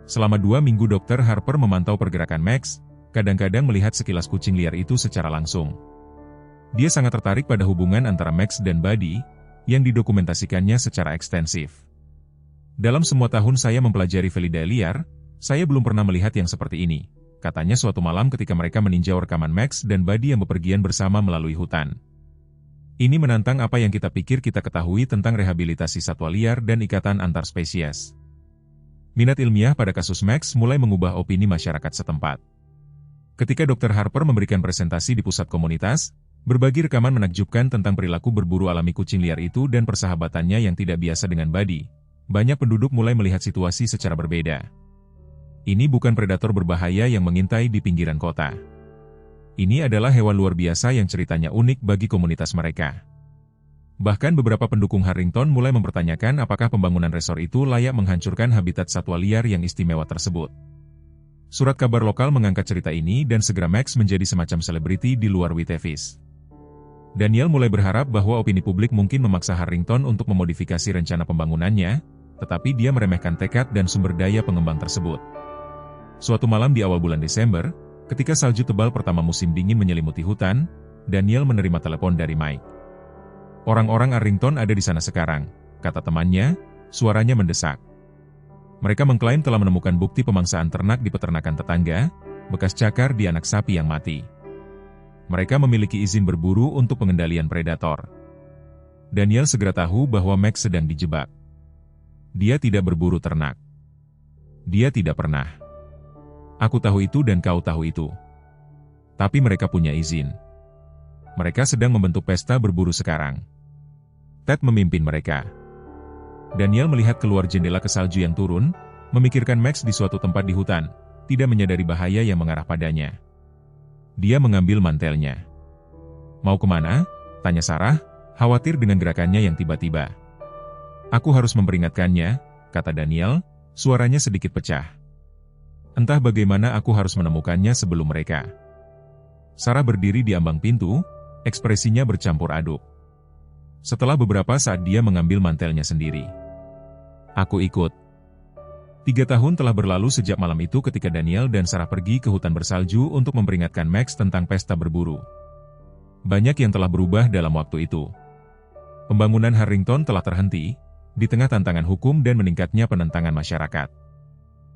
Selama 2 minggu Dr. Harper memantau pergerakan Max, kadang-kadang melihat sekilas kucing liar itu secara langsung. Dia sangat tertarik pada hubungan antara Max dan Buddy, yang didokumentasikannya secara ekstensif. "Dalam semua tahun saya mempelajari Felidae liar, saya belum pernah melihat yang seperti ini," katanya suatu malam ketika mereka meninjau rekaman Max dan Buddy yang bepergian bersama melalui hutan. "Ini menantang apa yang kita pikir kita ketahui tentang rehabilitasi satwa liar dan ikatan antar spesies." Minat ilmiah pada kasus Max mulai mengubah opini masyarakat setempat. Ketika Dr. Harper memberikan presentasi di pusat komunitas, berbagi rekaman menakjubkan tentang perilaku berburu alami kucing liar itu dan persahabatannya yang tidak biasa dengan Buddy, banyak penduduk mulai melihat situasi secara berbeda. Ini bukan predator berbahaya yang mengintai di pinggiran kota. Ini adalah hewan luar biasa yang ceritanya unik bagi komunitas mereka. Bahkan beberapa pendukung Harrington mulai mempertanyakan apakah pembangunan resor itu layak menghancurkan habitat satwa liar yang istimewa tersebut. Surat kabar lokal mengangkat cerita ini dan segera Max menjadi semacam selebriti di luar Witevis. Daniel mulai berharap bahwa opini publik mungkin memaksa Harrington untuk memodifikasi rencana pembangunannya, tetapi dia meremehkan tekad dan sumber daya pengembang tersebut. Suatu malam di awal bulan Desember, ketika salju tebal pertama musim dingin menyelimuti hutan, Daniel menerima telepon dari Mike. "Orang-orang Harrington ada di sana sekarang," kata temannya, suaranya mendesak. "Mereka mengklaim telah menemukan bukti pemangsaan ternak di peternakan tetangga, bekas cakar di anak sapi yang mati. Mereka memiliki izin berburu untuk pengendalian predator." Daniel segera tahu bahwa Max sedang dijebak. Dia tidak berburu ternak. Dia tidak pernah. "Aku tahu itu dan kau tahu itu. Tapi mereka punya izin. Mereka sedang membentuk pesta berburu sekarang." Ted memimpin mereka. Daniel melihat keluar jendela ke salju yang turun, memikirkan Max di suatu tempat di hutan, tidak menyadari bahaya yang mengarah padanya. Dia mengambil mantelnya. "Mau kemana?" tanya Sarah, khawatir dengan gerakannya yang tiba-tiba. "Aku harus memperingatkannya," kata Daniel, suaranya sedikit pecah. "Entah bagaimana aku harus menemukannya sebelum mereka." Sarah berdiri di ambang pintu, ekspresinya bercampur aduk. Setelah beberapa saat dia mengambil mantelnya sendiri. "Aku ikut." 3 tahun telah berlalu sejak malam itu ketika Daniel dan Sarah pergi ke hutan bersalju untuk memperingatkan Max tentang pesta berburu. Banyak yang telah berubah dalam waktu itu. Pembangunan Harrington telah terhenti, di tengah tantangan hukum dan meningkatnya penentangan masyarakat.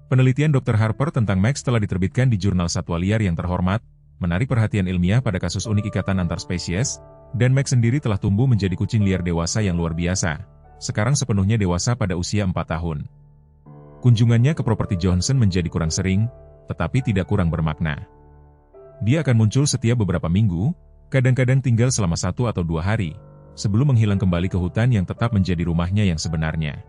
Penelitian Dr. Harper tentang Max telah diterbitkan di jurnal satwa liar yang terhormat, menarik perhatian ilmiah pada kasus unik ikatan antar spesies, dan Max sendiri telah tumbuh menjadi kucing liar dewasa yang luar biasa, sekarang sepenuhnya dewasa pada usia 4 tahun. Kunjungannya ke properti Johnson menjadi kurang sering, tetapi tidak kurang bermakna. Dia akan muncul setiap beberapa minggu, kadang-kadang tinggal selama 1 atau 2 hari, sebelum menghilang kembali ke hutan yang tetap menjadi rumahnya yang sebenarnya.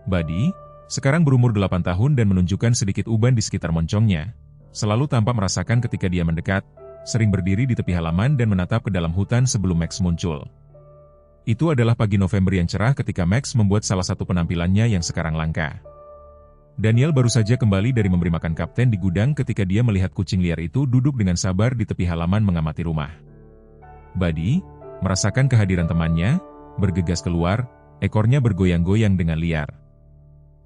Buddy, sekarang berumur 8 tahun dan menunjukkan sedikit uban di sekitar moncongnya, selalu tampak merasakan ketika dia mendekat, sering berdiri di tepi halaman dan menatap ke dalam hutan sebelum Max muncul. Itu adalah pagi November yang cerah ketika Max membuat salah satu penampilannya yang sekarang langka. Daniel baru saja kembali dari memberi makan kapten di gudang ketika dia melihat kucing liar itu duduk dengan sabar di tepi halaman mengamati rumah. Buddy, merasakan kehadiran temannya, bergegas keluar, ekornya bergoyang-goyang dengan liar.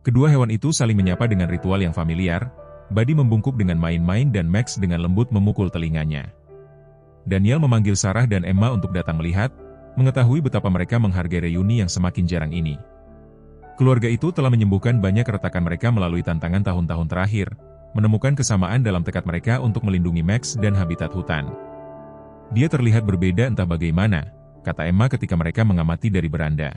Kedua hewan itu saling menyapa dengan ritual yang familiar, Buddy membungkuk dengan main-main dan Max dengan lembut memukul telinganya. Daniel memanggil Sarah dan Emma untuk datang melihat, mengetahui betapa mereka menghargai reuni yang semakin jarang ini. Keluarga itu telah menyembuhkan banyak keretakan mereka melalui tantangan tahun-tahun terakhir, menemukan kesamaan dalam tekad mereka untuk melindungi Max dan habitat hutan. Dia terlihat berbeda entah bagaimana, kata Emma ketika mereka mengamati dari beranda.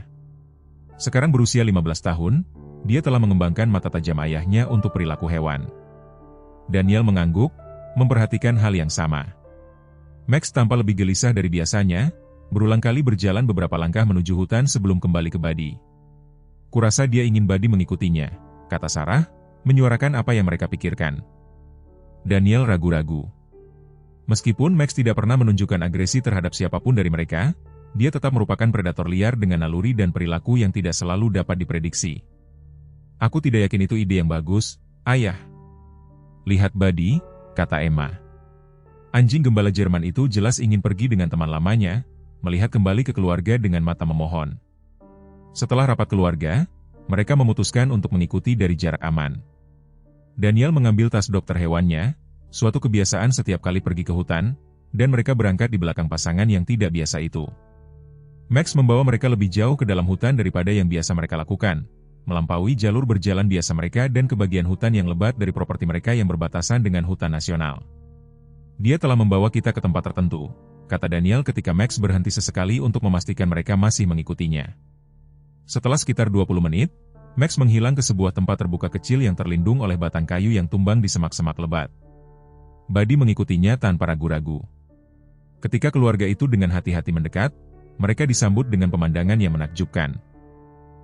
Sekarang berusia 15 tahun, dia telah mengembangkan mata tajam ayahnya untuk perilaku hewan. Daniel mengangguk, memperhatikan hal yang sama. Max tampak lebih gelisah dari biasanya, berulang kali berjalan beberapa langkah menuju hutan sebelum kembali ke Buddy. Kurasa dia ingin Buddy mengikutinya, kata Sarah, menyuarakan apa yang mereka pikirkan. Daniel ragu-ragu. Meskipun Max tidak pernah menunjukkan agresi terhadap siapapun dari mereka, dia tetap merupakan predator liar dengan naluri dan perilaku yang tidak selalu dapat diprediksi. Aku tidak yakin itu ide yang bagus, ayah. Lihat Buddy, kata Emma. Anjing gembala Jerman itu jelas ingin pergi dengan teman lamanya, melihat kembali ke keluarga dengan mata memohon. Setelah rapat keluarga, mereka memutuskan untuk mengikuti dari jarak aman. Daniel mengambil tas dokter hewannya, suatu kebiasaan setiap kali pergi ke hutan, dan mereka berangkat di belakang pasangan yang tidak biasa itu. Max membawa mereka lebih jauh ke dalam hutan daripada yang biasa mereka lakukan, melampaui jalur berjalan biasa mereka dan ke bagian hutan yang lebat dari properti mereka yang berbatasan dengan hutan nasional. Dia telah membawa kita ke tempat tertentu, kata Daniel ketika Max berhenti sesekali untuk memastikan mereka masih mengikutinya. Setelah sekitar 20 menit, Max menghilang ke sebuah tempat terbuka kecil yang terlindung oleh batang kayu yang tumbang di semak-semak lebat. Buddy mengikutinya tanpa ragu-ragu. Ketika keluarga itu dengan hati-hati mendekat, mereka disambut dengan pemandangan yang menakjubkan.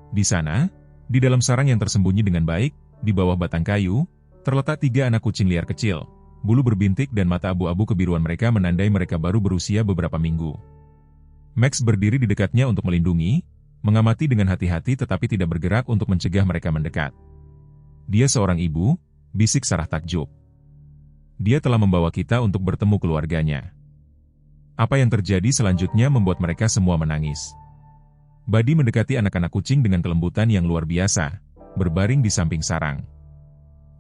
Di sana, di dalam sarang yang tersembunyi dengan baik, di bawah batang kayu, terletak 3 anak kucing liar kecil. Bulu berbintik dan mata abu-abu kebiruan mereka menandai mereka baru berusia beberapa minggu. Max berdiri di dekatnya untuk melindungi, mengamati dengan hati-hati tetapi tidak bergerak untuk mencegah mereka mendekat. Dia seorang ibu, bisik Sarah takjub. Dia telah membawa kita untuk bertemu keluarganya. Apa yang terjadi selanjutnya membuat mereka semua menangis. Buddy mendekati anak-anak kucing dengan kelembutan yang luar biasa, berbaring di samping sarang.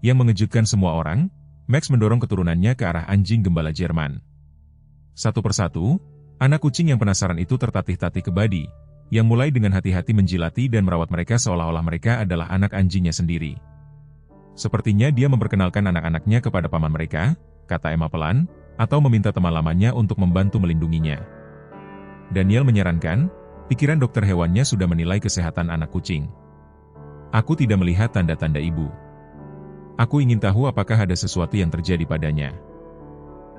Yang mengejutkan semua orang, Max mendorong keturunannya ke arah anjing gembala Jerman. Satu persatu, anak kucing yang penasaran itu tertatih-tatih ke Buddy, yang mulai dengan hati-hati menjilati dan merawat mereka seolah-olah mereka adalah anak anjingnya sendiri. Sepertinya dia memperkenalkan anak-anaknya kepada paman mereka, kata Emma pelan, atau meminta teman lamanya untuk membantu melindunginya. Daniel menyarankan, pikiran dokter hewannya sudah menilai kesehatan anak kucing. Aku tidak melihat tanda-tanda ibu. Aku ingin tahu apakah ada sesuatu yang terjadi padanya.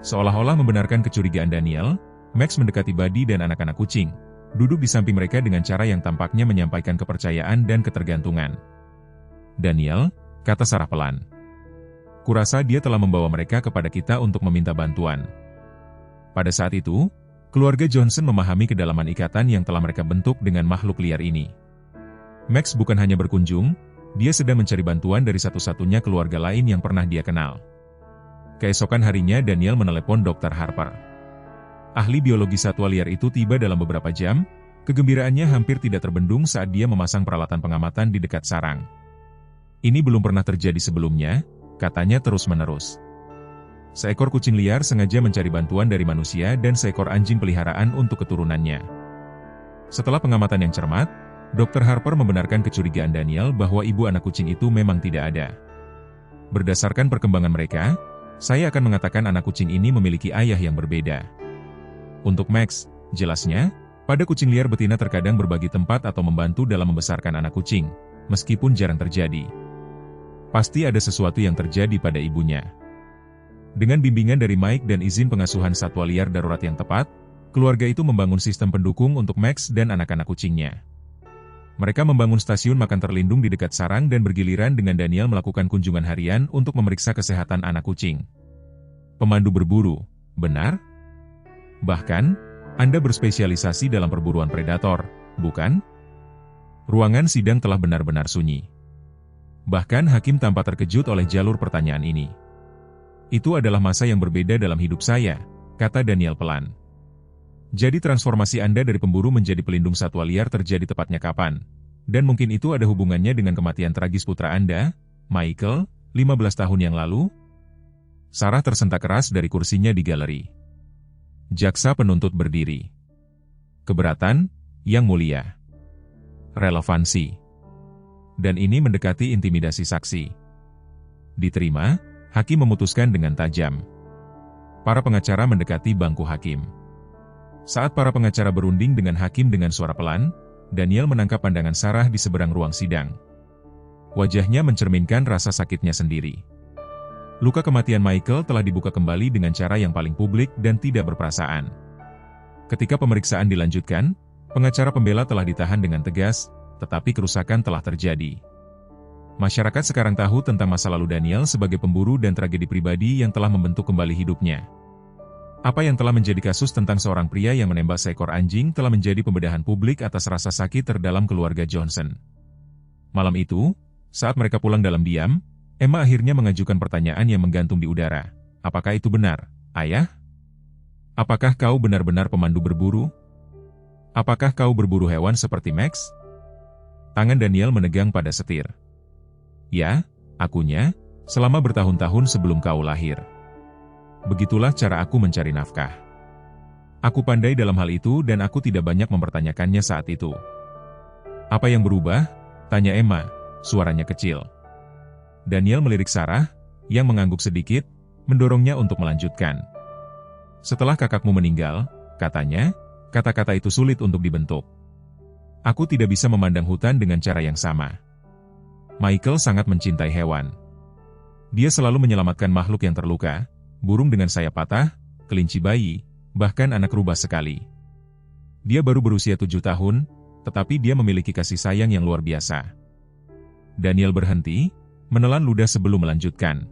Seolah-olah membenarkan kecurigaan Daniel, Max mendekati Buddy dan anak-anak kucing, duduk di samping mereka dengan cara yang tampaknya menyampaikan kepercayaan dan ketergantungan. Daniel, kata Sarah pelan. Kurasa dia telah membawa mereka kepada kita untuk meminta bantuan. Pada saat itu, keluarga Johnson memahami kedalaman ikatan yang telah mereka bentuk dengan makhluk liar ini. Max bukan hanya berkunjung, dia sedang mencari bantuan dari satu-satunya keluarga lain yang pernah dia kenal. Keesokan harinya Daniel menelepon Dr. Harper. Ahli biologi satwa liar itu tiba dalam beberapa jam, kegembiraannya hampir tidak terbendung saat dia memasang peralatan pengamatan di dekat sarang. Ini belum pernah terjadi sebelumnya, katanya terus-menerus. Seekor kucing liar sengaja mencari bantuan dari manusia dan seekor anjing peliharaan untuk keturunannya. Setelah pengamatan yang cermat, Dr. Harper membenarkan kecurigaan Daniel bahwa ibu anak kucing itu memang tidak ada. Berdasarkan perkembangan mereka, saya akan mengatakan anak kucing ini memiliki ayah yang berbeda. Untuk Max, jelasnya, pada kucing liar betina terkadang berbagi tempat atau membantu dalam membesarkan anak kucing, meskipun jarang terjadi. Pasti ada sesuatu yang terjadi pada ibunya. Dengan bimbingan dari Mike dan izin pengasuhan satwa liar darurat yang tepat, keluarga itu membangun sistem pendukung untuk Max dan anak-anak kucingnya. Mereka membangun stasiun makan terlindung di dekat sarang dan bergiliran dengan Daniel melakukan kunjungan harian untuk memeriksa kesehatan anak kucing. Pemandu berburu, benar? Bahkan, Anda berspesialisasi dalam perburuan predator, bukan? Ruangan sidang telah benar-benar sunyi. Bahkan hakim tampak terkejut oleh jalur pertanyaan ini. Itu adalah masa yang berbeda dalam hidup saya, kata Daniel pelan. Jadi transformasi Anda dari pemburu menjadi pelindung satwa liar terjadi tepatnya kapan? Dan mungkin itu ada hubungannya dengan kematian tragis putra Anda, Michael, 15 tahun yang lalu? Sarah tersentak keras dari kursinya di galeri. Jaksa penuntut berdiri. Keberatan, Yang Mulia. Relevansi. Dan ini mendekati intimidasi saksi. Diterima, hakim memutuskan dengan tajam. Para pengacara mendekati bangku hakim. Saat para pengacara berunding dengan hakim dengan suara pelan, Daniel menangkap pandangan Sarah di seberang ruang sidang. Wajahnya mencerminkan rasa sakitnya sendiri. Luka kematian Michael telah dibuka kembali dengan cara yang paling publik dan tidak berperasaan. Ketika pemeriksaan dilanjutkan, pengacara pembela telah ditahan dengan tegas, tetapi kerusakan telah terjadi. Masyarakat sekarang tahu tentang masa lalu Daniel sebagai pemburu dan tragedi pribadi yang telah membentuk kembali hidupnya. Apa yang telah menjadi kasus tentang seorang pria yang menembak seekor anjing telah menjadi pembedahan publik atas rasa sakit terdalam keluarga Johnson. Malam itu, saat mereka pulang dalam diam, Emma akhirnya mengajukan pertanyaan yang menggantung di udara. Apakah itu benar, Ayah? Apakah kau benar-benar pemandu berburu? Apakah kau berburu hewan seperti Max? Tangan Daniel menegang pada setir. Ya, akunya, selama bertahun-tahun sebelum kau lahir. Begitulah cara aku mencari nafkah. Aku pandai dalam hal itu dan aku tidak banyak mempertanyakannya saat itu. Apa yang berubah? Tanya Emma, suaranya kecil. Daniel melirik Sarah, yang mengangguk sedikit, mendorongnya untuk melanjutkan. Setelah kakakmu meninggal, katanya, kata-kata itu sulit untuk dibentuk. Aku tidak bisa memandang hutan dengan cara yang sama. Michael sangat mencintai hewan. Dia selalu menyelamatkan makhluk yang terluka, burung dengan sayap patah, kelinci bayi, bahkan anak rubah sekali. Dia baru berusia 7 tahun, tetapi dia memiliki kasih sayang yang luar biasa. Daniel berhenti, menelan ludah sebelum melanjutkan.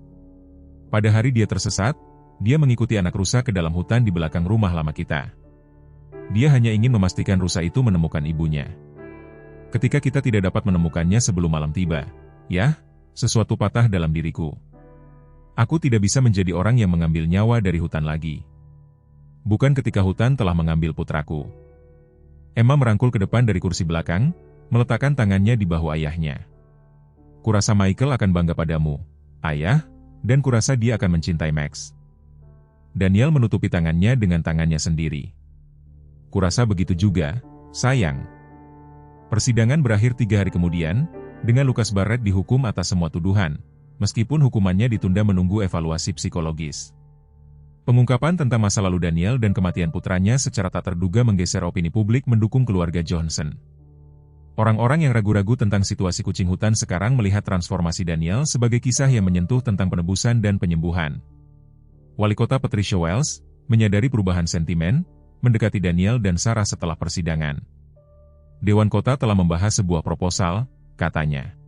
Pada hari dia tersesat, dia mengikuti anak rusa ke dalam hutan di belakang rumah lama kita. Dia hanya ingin memastikan rusa itu menemukan ibunya. Ketika kita tidak dapat menemukannya sebelum malam tiba, ya, sesuatu patah dalam diriku. Aku tidak bisa menjadi orang yang mengambil nyawa dari hutan lagi. Bukan ketika hutan telah mengambil putraku. Emma merangkul ke depan dari kursi belakang, meletakkan tangannya di bahu ayahnya. Kurasa Michael akan bangga padamu, Ayah, dan kurasa dia akan mencintai Max. Daniel menutupi tangannya dengan tangannya sendiri. Kurasa begitu juga, sayang. Persidangan berakhir 3 hari kemudian, dengan Lucas Barrett dihukum atas semua tuduhan, meskipun hukumannya ditunda menunggu evaluasi psikologis. Pengungkapan tentang masa lalu Daniel dan kematian putranya secara tak terduga menggeser opini publik mendukung keluarga Johnson. Orang-orang yang ragu-ragu tentang situasi kucing hutan sekarang melihat transformasi Daniel sebagai kisah yang menyentuh tentang penebusan dan penyembuhan. Wali kota Patricia Wells menyadari perubahan sentimen, mendekati Daniel dan Sarah setelah persidangan. Dewan Kota telah membahas sebuah proposal, katanya.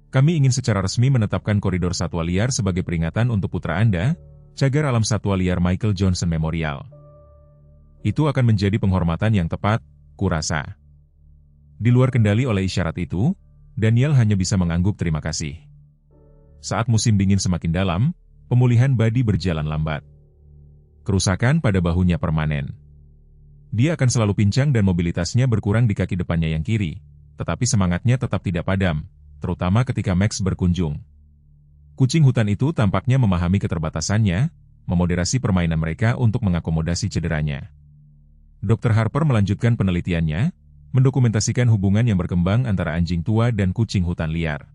Kami ingin secara resmi menetapkan koridor satwa liar sebagai peringatan untuk putra Anda, Cagar Alam Satwa Liar Michael Johnson Memorial. Itu akan menjadi penghormatan yang tepat, kurasa. Di luar kendali oleh isyarat itu, Daniel hanya bisa mengangguk terima kasih. Saat musim dingin semakin dalam, pemulihan Buddy berjalan lambat. Kerusakan pada bahunya permanen. Dia akan selalu pincang dan mobilitasnya berkurang di kaki depannya yang kiri, tetapi semangatnya tetap tidak padam, terutama ketika Max berkunjung. Kucing hutan itu tampaknya memahami keterbatasannya, memoderasi permainan mereka untuk mengakomodasi cederanya. Dr. Harper melanjutkan penelitiannya, mendokumentasikan hubungan yang berkembang antara anjing tua dan kucing hutan liar.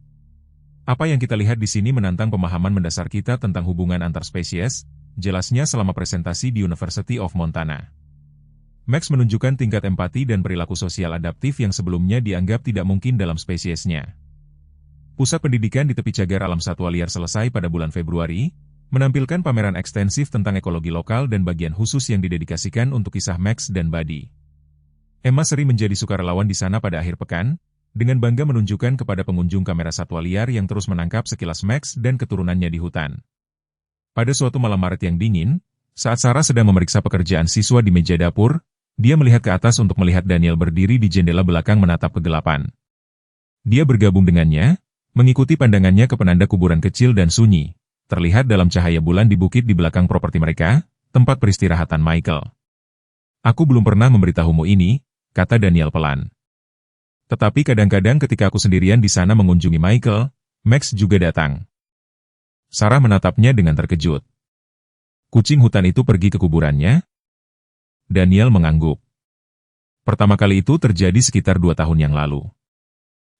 Apa yang kita lihat di sini menantang pemahaman mendasar kita tentang hubungan antar spesies, jelasnya selama presentasi di University of Montana. Max menunjukkan tingkat empati dan perilaku sosial adaptif yang sebelumnya dianggap tidak mungkin dalam spesiesnya. Pusat pendidikan di tepi cagar alam satwa liar selesai pada bulan Februari, menampilkan pameran ekstensif tentang ekologi lokal dan bagian khusus yang didedikasikan untuk kisah Max dan Buddy. Emma sering menjadi sukarelawan di sana pada akhir pekan, dengan bangga menunjukkan kepada pengunjung kamera satwa liar yang terus menangkap sekilas Max dan keturunannya di hutan. Pada suatu malam Maret yang dingin, saat Sarah sedang memeriksa pekerjaan siswa di meja dapur, dia melihat ke atas untuk melihat Daniel berdiri di jendela belakang menatap kegelapan. Dia bergabung dengannya, mengikuti pandangannya ke penanda kuburan kecil dan sunyi, terlihat dalam cahaya bulan di bukit di belakang properti mereka, tempat peristirahatan Michael. Aku belum pernah memberitahumu ini, kata Daniel pelan. Tetapi kadang-kadang ketika aku sendirian di sana mengunjungi Michael, Max juga datang. Sarah menatapnya dengan terkejut. Kucing hutan itu pergi ke kuburannya? Daniel mengangguk. Pertama kali itu terjadi sekitar 2 tahun yang lalu.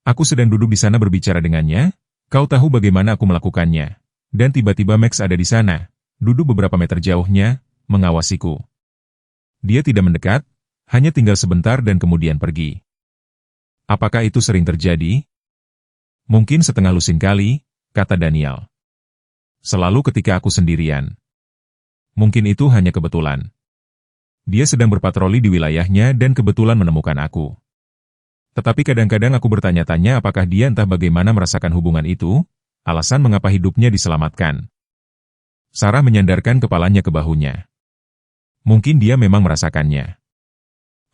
Aku sedang duduk di sana berbicara dengannya, kau tahu bagaimana aku melakukannya. Dan tiba-tiba Max ada di sana, duduk beberapa meter jauhnya, mengawasiku. Dia tidak mendekat, hanya tinggal sebentar dan kemudian pergi. Apakah itu sering terjadi? Mungkin setengah lusin kali, kata Daniel. Selalu ketika aku sendirian. Mungkin itu hanya kebetulan. Dia sedang berpatroli di wilayahnya dan kebetulan menemukan aku. Tetapi kadang-kadang aku bertanya-tanya apakah dia entah bagaimana merasakan hubungan itu, alasan mengapa hidupnya diselamatkan. Sarah menyandarkan kepalanya ke bahunya. Mungkin dia memang merasakannya.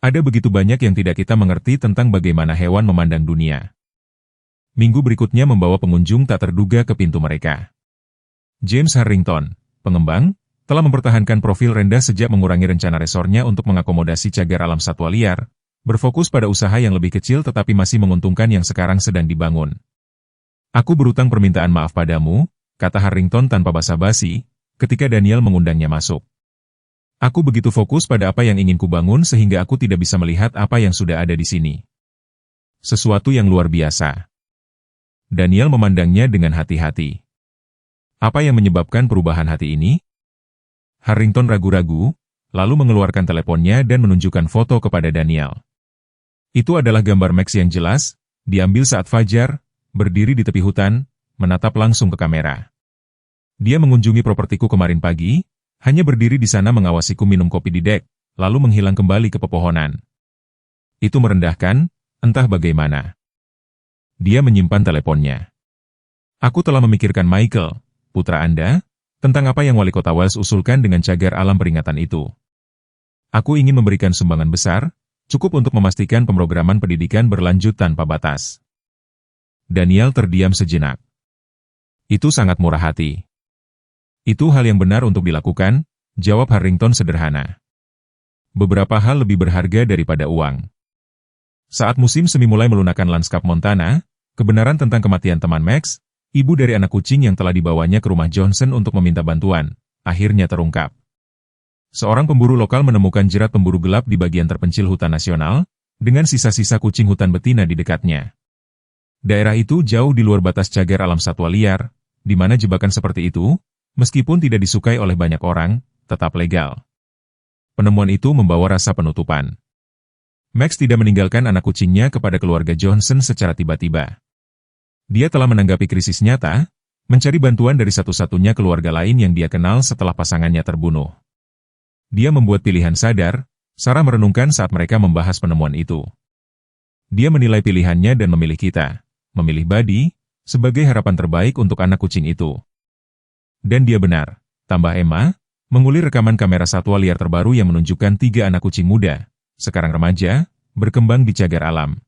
Ada begitu banyak yang tidak kita mengerti tentang bagaimana hewan memandang dunia. Minggu berikutnya membawa pengunjung tak terduga ke pintu mereka. James Harrington, pengembang, telah mempertahankan profil rendah sejak mengurangi rencana resornya untuk mengakomodasi cagar alam satwa liar, berfokus pada usaha yang lebih kecil tetapi masih menguntungkan yang sekarang sedang dibangun. Aku berutang permintaan maaf padamu, kata Harrington tanpa basa-basi, ketika Daniel mengundangnya masuk. Aku begitu fokus pada apa yang ingin kubangun sehingga aku tidak bisa melihat apa yang sudah ada di sini. Sesuatu yang luar biasa. Daniel memandangnya dengan hati-hati. Apa yang menyebabkan perubahan hati ini? Harrington ragu-ragu, lalu mengeluarkan teleponnya dan menunjukkan foto kepada Daniel. Itu adalah gambar Max yang jelas, diambil saat fajar, berdiri di tepi hutan, menatap langsung ke kamera. Dia mengunjungi propertiku kemarin pagi, hanya berdiri di sana mengawasiku minum kopi di dek, lalu menghilang kembali ke pepohonan. Itu merendahkan, entah bagaimana. Dia menyimpan teleponnya. Aku telah memikirkan Michael, putra Anda, tentang apa yang Wali Kota Wells usulkan dengan cagar alam peringatan itu. Aku ingin memberikan sumbangan besar, cukup untuk memastikan pemrograman pendidikan berlanjut tanpa batas. Daniel terdiam sejenak. Itu sangat murah hati. Itu hal yang benar untuk dilakukan, jawab Harrington sederhana. Beberapa hal lebih berharga daripada uang. Saat musim semi mulai melunakkan lanskap Montana, kebenaran tentang kematian teman Max, ibu dari anak kucing yang telah dibawanya ke rumah Johnson untuk meminta bantuan, akhirnya terungkap. Seorang pemburu lokal menemukan jerat pemburu gelap di bagian terpencil hutan nasional, dengan sisa-sisa kucing hutan betina di dekatnya. Daerah itu jauh di luar batas cagar alam satwa liar, di mana jebakan seperti itu, meskipun tidak disukai oleh banyak orang, tetap legal. Penemuan itu membawa rasa penutupan. Max tidak meninggalkan anak kucingnya kepada keluarga Johnson secara tiba-tiba. Dia telah menanggapi krisis nyata, mencari bantuan dari satu-satunya keluarga lain yang dia kenal setelah pasangannya terbunuh. Dia membuat pilihan sadar, Sarah merenungkan saat mereka membahas penemuan itu. Dia menilai pilihannya dan memilih kita, memilih Buddy, sebagai harapan terbaik untuk anak kucing itu. Dan dia benar, tambah Emma, mengulir rekaman kamera satwa liar terbaru yang menunjukkan 3 anak kucing muda, sekarang remaja, berkembang di cagar alam.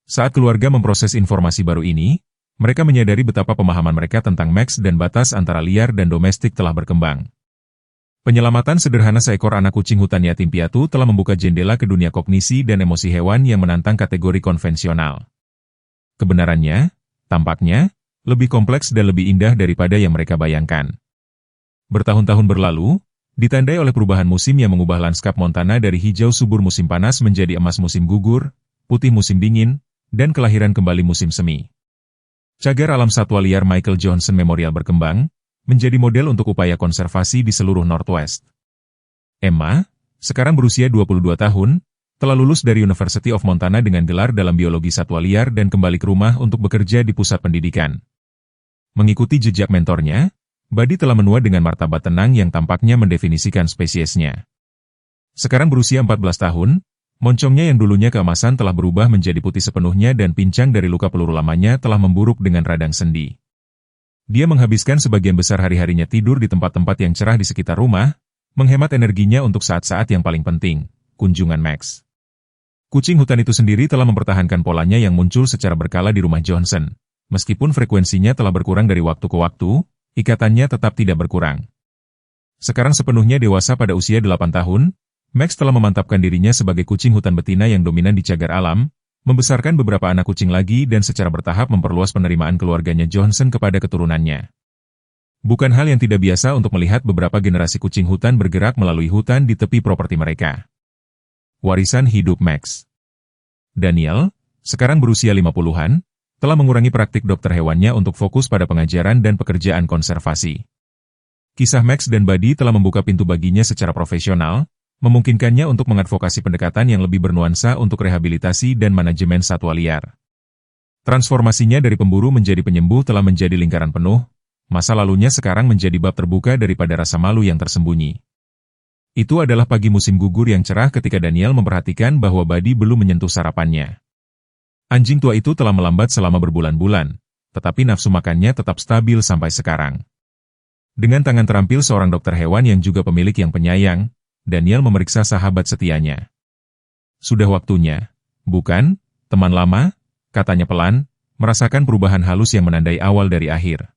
Saat keluarga memproses informasi baru ini, mereka menyadari betapa pemahaman mereka tentang Max dan batas antara liar dan domestik telah berkembang. Penyelamatan sederhana seekor anak kucing hutan yatim piatu telah membuka jendela ke dunia kognisi dan emosi hewan yang menantang kategori konvensional. Kebenarannya, tampaknya, lebih kompleks dan lebih indah daripada yang mereka bayangkan. Bertahun-tahun berlalu, ditandai oleh perubahan musim yang mengubah lanskap Montana dari hijau subur musim panas menjadi emas musim gugur, putih musim dingin, dan kelahiran kembali musim semi. Cagar alam satwa liar Michael Johnson Memorial berkembang, menjadi model untuk upaya konservasi di seluruh Northwest. Emma, sekarang berusia 22 tahun, telah lulus dari University of Montana dengan gelar dalam biologi satwa liar dan kembali ke rumah untuk bekerja di pusat pendidikan. Mengikuti jejak mentornya, Buddy telah menua dengan martabat tenang yang tampaknya mendefinisikan spesiesnya. Sekarang berusia 14 tahun, moncongnya yang dulunya keemasan telah berubah menjadi putih sepenuhnya dan pincang dari luka peluru lamanya telah memburuk dengan radang sendi. Dia menghabiskan sebagian besar hari-harinya tidur di tempat-tempat yang cerah di sekitar rumah, menghemat energinya untuk saat-saat yang paling penting, kunjungan Max. Kucing hutan itu sendiri telah mempertahankan polanya yang muncul secara berkala di rumah Johnson. Meskipun frekuensinya telah berkurang dari waktu ke waktu, ikatannya tetap tidak berkurang. Sekarang sepenuhnya dewasa pada usia 8 tahun, Max telah memantapkan dirinya sebagai kucing hutan betina yang dominan di cagar alam, membesarkan beberapa anak kucing lagi dan secara bertahap memperluas penerimaan keluarganya Johnson kepada keturunannya. Bukan hal yang tidak biasa untuk melihat beberapa generasi kucing hutan bergerak melalui hutan di tepi properti mereka. Warisan hidup Max. Daniel, sekarang berusia 50-an, telah mengurangi praktik dokter hewannya untuk fokus pada pengajaran dan pekerjaan konservasi. Kisah Max dan Buddy telah membuka pintu baginya secara profesional, memungkinkannya untuk mengadvokasi pendekatan yang lebih bernuansa untuk rehabilitasi dan manajemen satwa liar. Transformasinya dari pemburu menjadi penyembuh telah menjadi lingkaran penuh, masa lalunya sekarang menjadi bab terbuka daripada rasa malu yang tersembunyi. Itu adalah pagi musim gugur yang cerah ketika Daniel memperhatikan bahwa Buddy belum menyentuh sarapannya. Anjing tua itu telah melambat selama berbulan-bulan, tetapi nafsu makannya tetap stabil sampai sekarang. Dengan tangan terampil seorang dokter hewan yang juga pemilik yang penyayang, Daniel memeriksa sahabat setianya. Sudah waktunya, bukan, teman lama, katanya pelan, merasakan perubahan halus yang menandai awal dari akhir.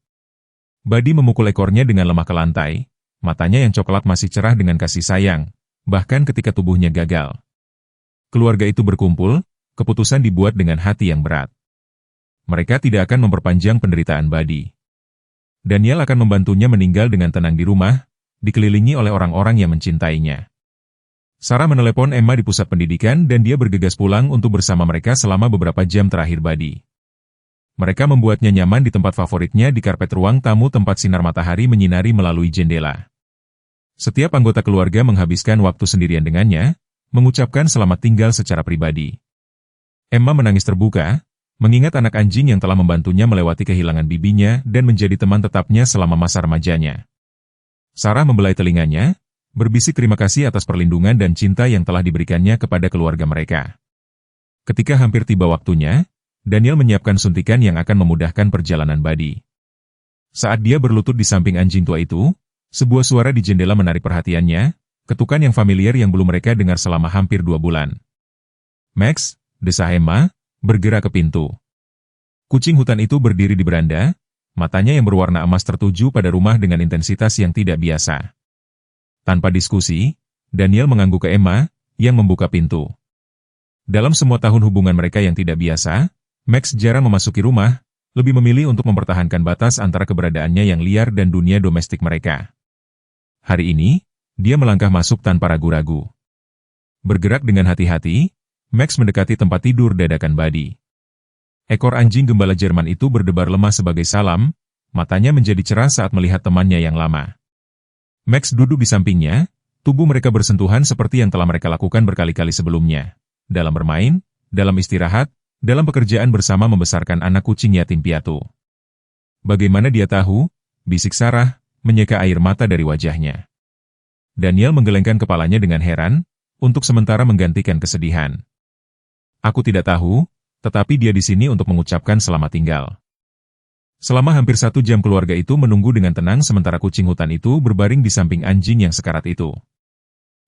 Buddy memukul ekornya dengan lemah ke lantai, matanya yang coklat masih cerah dengan kasih sayang, bahkan ketika tubuhnya gagal. Keluarga itu berkumpul, keputusan dibuat dengan hati yang berat. Mereka tidak akan memperpanjang penderitaan Buddy. Daniel akan membantunya meninggal dengan tenang di rumah, dikelilingi oleh orang-orang yang mencintainya. Sarah menelepon Emma di pusat pendidikan dan dia bergegas pulang untuk bersama mereka selama beberapa jam terakhir Buddy. Mereka membuatnya nyaman di tempat favoritnya di karpet ruang tamu tempat sinar matahari menyinari melalui jendela. Setiap anggota keluarga menghabiskan waktu sendirian dengannya, mengucapkan selamat tinggal secara pribadi. Emma menangis terbuka, mengingat anak anjing yang telah membantunya melewati kehilangan bibinya dan menjadi teman tetapnya selama masa remajanya. Sarah membelai telinganya, berbisik terima kasih atas perlindungan dan cinta yang telah diberikannya kepada keluarga mereka. Ketika hampir tiba waktunya, Daniel menyiapkan suntikan yang akan memudahkan perjalanan Buddy. Saat dia berlutut di samping anjing tua itu, sebuah suara di jendela menarik perhatiannya, ketukan yang familiar yang belum mereka dengar selama hampir 2 bulan. Max, desah Emma, bergerak ke pintu. Kucing hutan itu berdiri di beranda, matanya yang berwarna emas tertuju pada rumah dengan intensitas yang tidak biasa. Tanpa diskusi, Daniel mengangguk ke Emma, yang membuka pintu. Dalam semua tahun hubungan mereka yang tidak biasa, Max jarang memasuki rumah, lebih memilih untuk mempertahankan batas antara keberadaannya yang liar dan dunia domestik mereka. Hari ini, dia melangkah masuk tanpa ragu-ragu. Bergerak dengan hati-hati, Max mendekati tempat tidur dadakan Buddy. Ekor anjing gembala Jerman itu berdebar lemah sebagai salam, matanya menjadi cerah saat melihat temannya yang lama. Max duduk di sampingnya, tubuh mereka bersentuhan seperti yang telah mereka lakukan berkali-kali sebelumnya. Dalam bermain, dalam istirahat, dalam pekerjaan bersama membesarkan anak kucing yatim piatu. Bagaimana dia tahu? Bisik Sarah, menyeka air mata dari wajahnya. Daniel menggelengkan kepalanya dengan heran, untuk sementara menggantikan kesedihan. Aku tidak tahu, tetapi dia di sini untuk mengucapkan selamat tinggal. Selama hampir 1 jam keluarga itu menunggu dengan tenang sementara kucing hutan itu berbaring di samping anjing yang sekarat itu.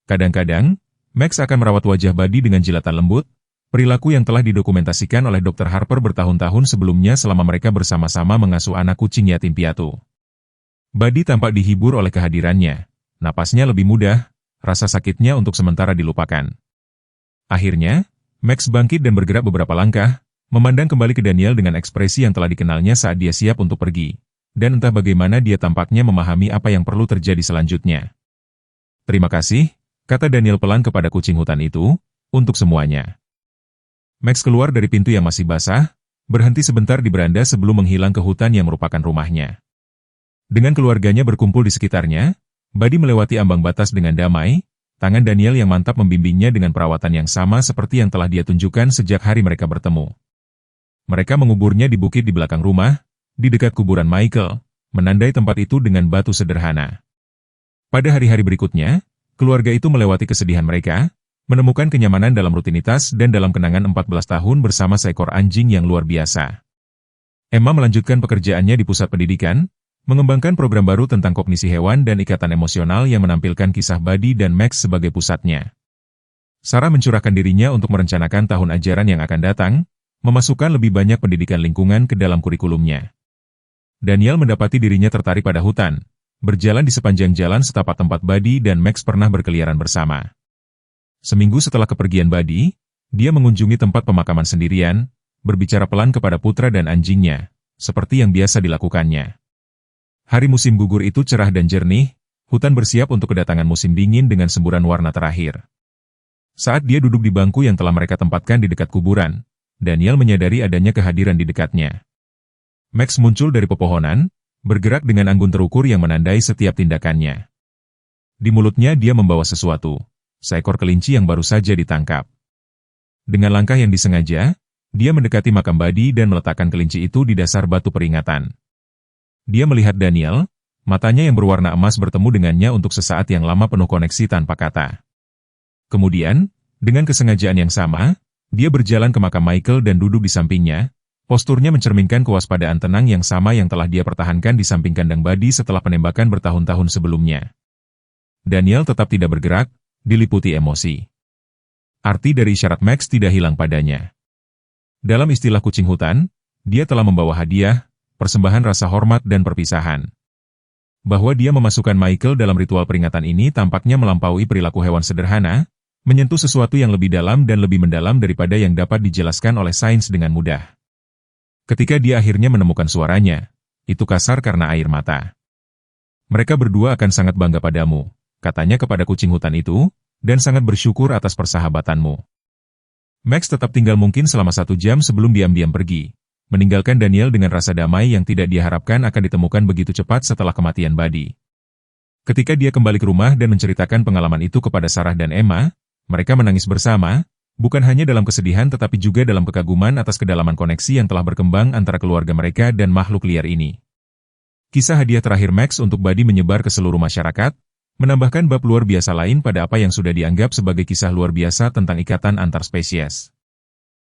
Kadang-kadang, Max akan merawat wajah Buddy dengan jilatan lembut, perilaku yang telah didokumentasikan oleh Dr. Harper bertahun-tahun sebelumnya selama mereka bersama-sama mengasuh anak kucing yatim piatu. Buddy tampak dihibur oleh kehadirannya, napasnya lebih mudah, rasa sakitnya untuk sementara dilupakan. Akhirnya, Max bangkit dan bergerak beberapa langkah, memandang kembali ke Daniel dengan ekspresi yang telah dikenalnya saat dia siap untuk pergi, dan entah bagaimana dia tampaknya memahami apa yang perlu terjadi selanjutnya. Terima kasih, kata Daniel pelan kepada kucing hutan itu, untuk semuanya. Max keluar dari pintu yang masih basah, berhenti sebentar di beranda sebelum menghilang ke hutan yang merupakan rumahnya. Dengan keluarganya berkumpul di sekitarnya, Buddy melewati ambang batas dengan damai, tangan Daniel yang mantap membimbingnya dengan perawatan yang sama seperti yang telah dia tunjukkan sejak hari mereka bertemu. Mereka menguburnya di bukit di belakang rumah, di dekat kuburan Michael, menandai tempat itu dengan batu sederhana. Pada hari-hari berikutnya, keluarga itu melewati kesedihan mereka, menemukan kenyamanan dalam rutinitas dan dalam kenangan 14 tahun bersama seekor anjing yang luar biasa. Emma melanjutkan pekerjaannya di pusat pendidikan, mengembangkan program baru tentang kognisi hewan dan ikatan emosional yang menampilkan kisah Buddy dan Max sebagai pusatnya. Sarah mencurahkan dirinya untuk merencanakan tahun ajaran yang akan datang, memasukkan lebih banyak pendidikan lingkungan ke dalam kurikulumnya. Daniel mendapati dirinya tertarik pada hutan, berjalan di sepanjang jalan setapak tempat Buddy dan Max pernah berkeliaran bersama. Seminggu setelah kepergian Buddy, dia mengunjungi tempat pemakaman sendirian, berbicara pelan kepada putra dan anjingnya, seperti yang biasa dilakukannya. Hari musim gugur itu cerah dan jernih, hutan bersiap untuk kedatangan musim dingin dengan semburan warna terakhir. Saat dia duduk di bangku yang telah mereka tempatkan di dekat kuburan, Daniel menyadari adanya kehadiran di dekatnya. Max muncul dari pepohonan, bergerak dengan anggun terukur yang menandai setiap tindakannya. Di mulutnya dia membawa sesuatu, seekor kelinci yang baru saja ditangkap. Dengan langkah yang disengaja, dia mendekati makam Buddy dan meletakkan kelinci itu di dasar batu peringatan. Dia melihat Daniel, matanya yang berwarna emas bertemu dengannya untuk sesaat yang lama penuh koneksi tanpa kata. Kemudian, dengan kesengajaan yang sama, dia berjalan ke makam Michael dan duduk di sampingnya. Posturnya mencerminkan kewaspadaan tenang yang sama yang telah dia pertahankan di samping kandang Buddy setelah penembakan bertahun-tahun sebelumnya. Daniel tetap tidak bergerak, diliputi emosi. Arti dari isyarat Max tidak hilang padanya. Dalam istilah kucing hutan, dia telah membawa hadiah, persembahan rasa hormat dan perpisahan. Bahwa dia memasukkan Michael dalam ritual peringatan ini tampaknya melampaui perilaku hewan sederhana, menyentuh sesuatu yang lebih dalam dan lebih mendalam daripada yang dapat dijelaskan oleh sains dengan mudah. Ketika dia akhirnya menemukan suaranya, itu kasar karena air mata. Mereka berdua akan sangat bangga padamu, katanya kepada kucing hutan itu, dan sangat bersyukur atas persahabatanmu. Max tetap tinggal mungkin selama 1 jam sebelum diam-diam pergi, meninggalkan Daniel dengan rasa damai yang tidak diharapkan akan ditemukan begitu cepat setelah kematian Buddy. Ketika dia kembali ke rumah dan menceritakan pengalaman itu kepada Sarah dan Emma, mereka menangis bersama, bukan hanya dalam kesedihan tetapi juga dalam kekaguman atas kedalaman koneksi yang telah berkembang antara keluarga mereka dan makhluk liar ini. Kisah hadiah terakhir Max untuk Buddy menyebar ke seluruh masyarakat, menambahkan bab luar biasa lain pada apa yang sudah dianggap sebagai kisah luar biasa tentang ikatan antar spesies.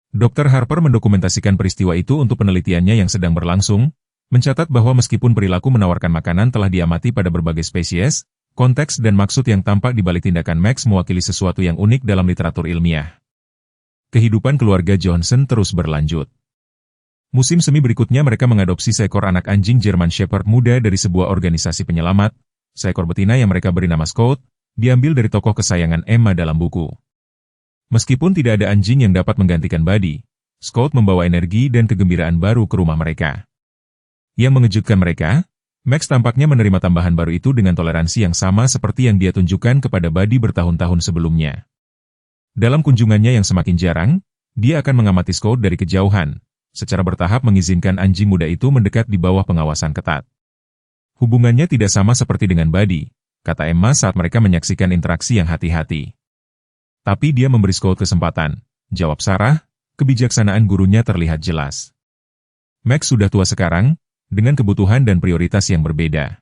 Dr. Harper mendokumentasikan peristiwa itu untuk penelitiannya yang sedang berlangsung, mencatat bahwa meskipun perilaku menawarkan makanan telah diamati pada berbagai spesies, konteks dan maksud yang tampak di balik tindakan Max mewakili sesuatu yang unik dalam literatur ilmiah. Kehidupan keluarga Johnson terus berlanjut. Musim semi berikutnya mereka mengadopsi seekor anak anjing German Shepherd muda dari sebuah organisasi penyelamat. Seekor betina yang mereka beri nama Scout, diambil dari tokoh kesayangan Emma dalam buku. Meskipun tidak ada anjing yang dapat menggantikan Buddy, Scout membawa energi dan kegembiraan baru ke rumah mereka. Yang mengejutkan mereka, Max tampaknya menerima tambahan baru itu dengan toleransi yang sama seperti yang dia tunjukkan kepada Buddy bertahun-tahun sebelumnya. Dalam kunjungannya yang semakin jarang, dia akan mengamati Scout dari kejauhan, secara bertahap mengizinkan anjing muda itu mendekat di bawah pengawasan ketat. Hubungannya tidak sama seperti dengan Buddy, kata Emma saat mereka menyaksikan interaksi yang hati-hati. Tapi dia memberi Scout kesempatan, jawab Sarah, kebijaksanaan gurunya terlihat jelas. Max sudah tua sekarang, dengan kebutuhan dan prioritas yang berbeda.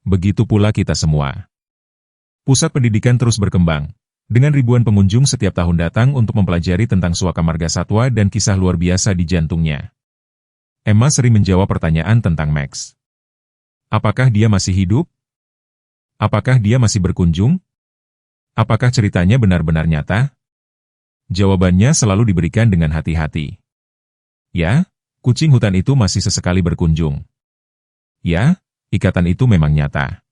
Begitu pula kita semua. Pusat pendidikan terus berkembang, dengan ribuan pengunjung setiap tahun datang untuk mempelajari tentang suaka marga satwa dan kisah luar biasa di jantungnya. Emma sering menjawab pertanyaan tentang Max. Apakah dia masih hidup? Apakah dia masih berkunjung? Apakah ceritanya benar-benar nyata? Jawabannya selalu diberikan dengan hati-hati. Ya, kucing hutan itu masih sesekali berkunjung. Ya, ikatan itu memang nyata.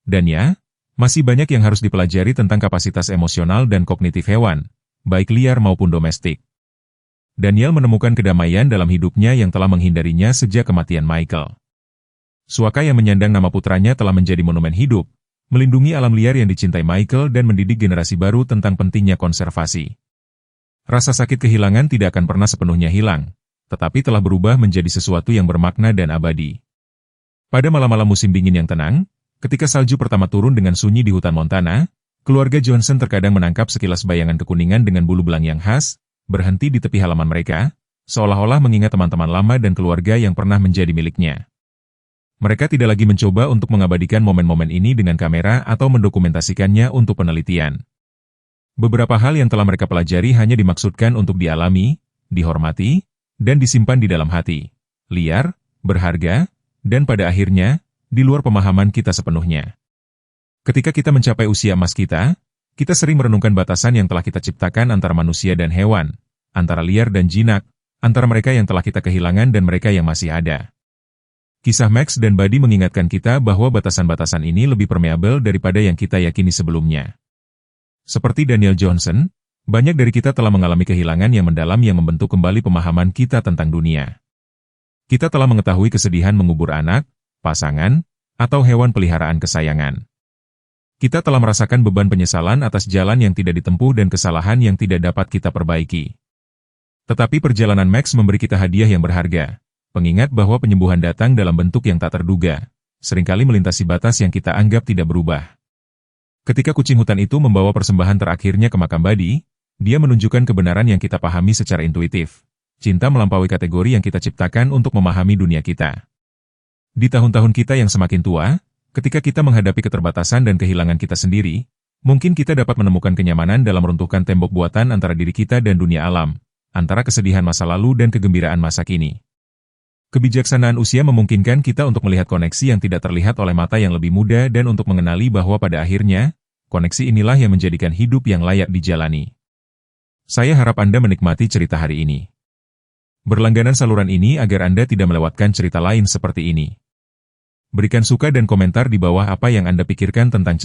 Dan ya, masih banyak yang harus dipelajari tentang kapasitas emosional dan kognitif hewan, baik liar maupun domestik. Daniel menemukan kedamaian dalam hidupnya yang telah menghindarinya sejak kematian Michael. Suaka yang menyandang nama putranya telah menjadi monumen hidup, melindungi alam liar yang dicintai Michael dan mendidik generasi baru tentang pentingnya konservasi. Rasa sakit kehilangan tidak akan pernah sepenuhnya hilang, tetapi telah berubah menjadi sesuatu yang bermakna dan abadi. Pada malam-malam musim dingin yang tenang, ketika salju pertama turun dengan sunyi di hutan Montana, keluarga Johnson terkadang menangkap sekilas bayangan kekuningan dengan bulu belang yang khas, berhenti di tepi halaman mereka, seolah-olah mengingat teman-teman lama dan keluarga yang pernah menjadi miliknya. Mereka tidak lagi mencoba untuk mengabadikan momen-momen ini dengan kamera atau mendokumentasikannya untuk penelitian. Beberapa hal yang telah mereka pelajari hanya dimaksudkan untuk dialami, dihormati, dan disimpan di dalam hati, liar, berharga, dan pada akhirnya, di luar pemahaman kita sepenuhnya. Ketika kita mencapai usia emas kita sering merenungkan batasan yang telah kita ciptakan antara manusia dan hewan, antara liar dan jinak, antara mereka yang telah kita kehilangan dan mereka yang masih ada. Kisah Max dan Buddy mengingatkan kita bahwa batasan-batasan ini lebih permeabel daripada yang kita yakini sebelumnya. Seperti Daniel Johnson, banyak dari kita telah mengalami kehilangan yang mendalam yang membentuk kembali pemahaman kita tentang dunia. Kita telah mengetahui kesedihan mengubur anak, pasangan, atau hewan peliharaan kesayangan. Kita telah merasakan beban penyesalan atas jalan yang tidak ditempuh dan kesalahan yang tidak dapat kita perbaiki. Tetapi perjalanan Max memberi kita hadiah yang berharga. Pengingat bahwa penyembuhan datang dalam bentuk yang tak terduga, seringkali melintasi batas yang kita anggap tidak berubah. Ketika kucing hutan itu membawa persembahan terakhirnya ke makam Buddy, dia menunjukkan kebenaran yang kita pahami secara intuitif. Cinta melampaui kategori yang kita ciptakan untuk memahami dunia kita. Di tahun-tahun kita yang semakin tua, ketika kita menghadapi keterbatasan dan kehilangan kita sendiri, mungkin kita dapat menemukan kenyamanan dalam meruntuhkan tembok buatan antara diri kita dan dunia alam, antara kesedihan masa lalu dan kegembiraan masa kini. Kebijaksanaan usia memungkinkan kita untuk melihat koneksi yang tidak terlihat oleh mata yang lebih muda dan untuk mengenali bahwa pada akhirnya, koneksi inilah yang menjadikan hidup yang layak dijalani. Saya harap Anda menikmati cerita hari ini. Berlangganan saluran ini agar Anda tidak melewatkan cerita lain seperti ini. Berikan suka dan komentar di bawah apa yang Anda pikirkan tentang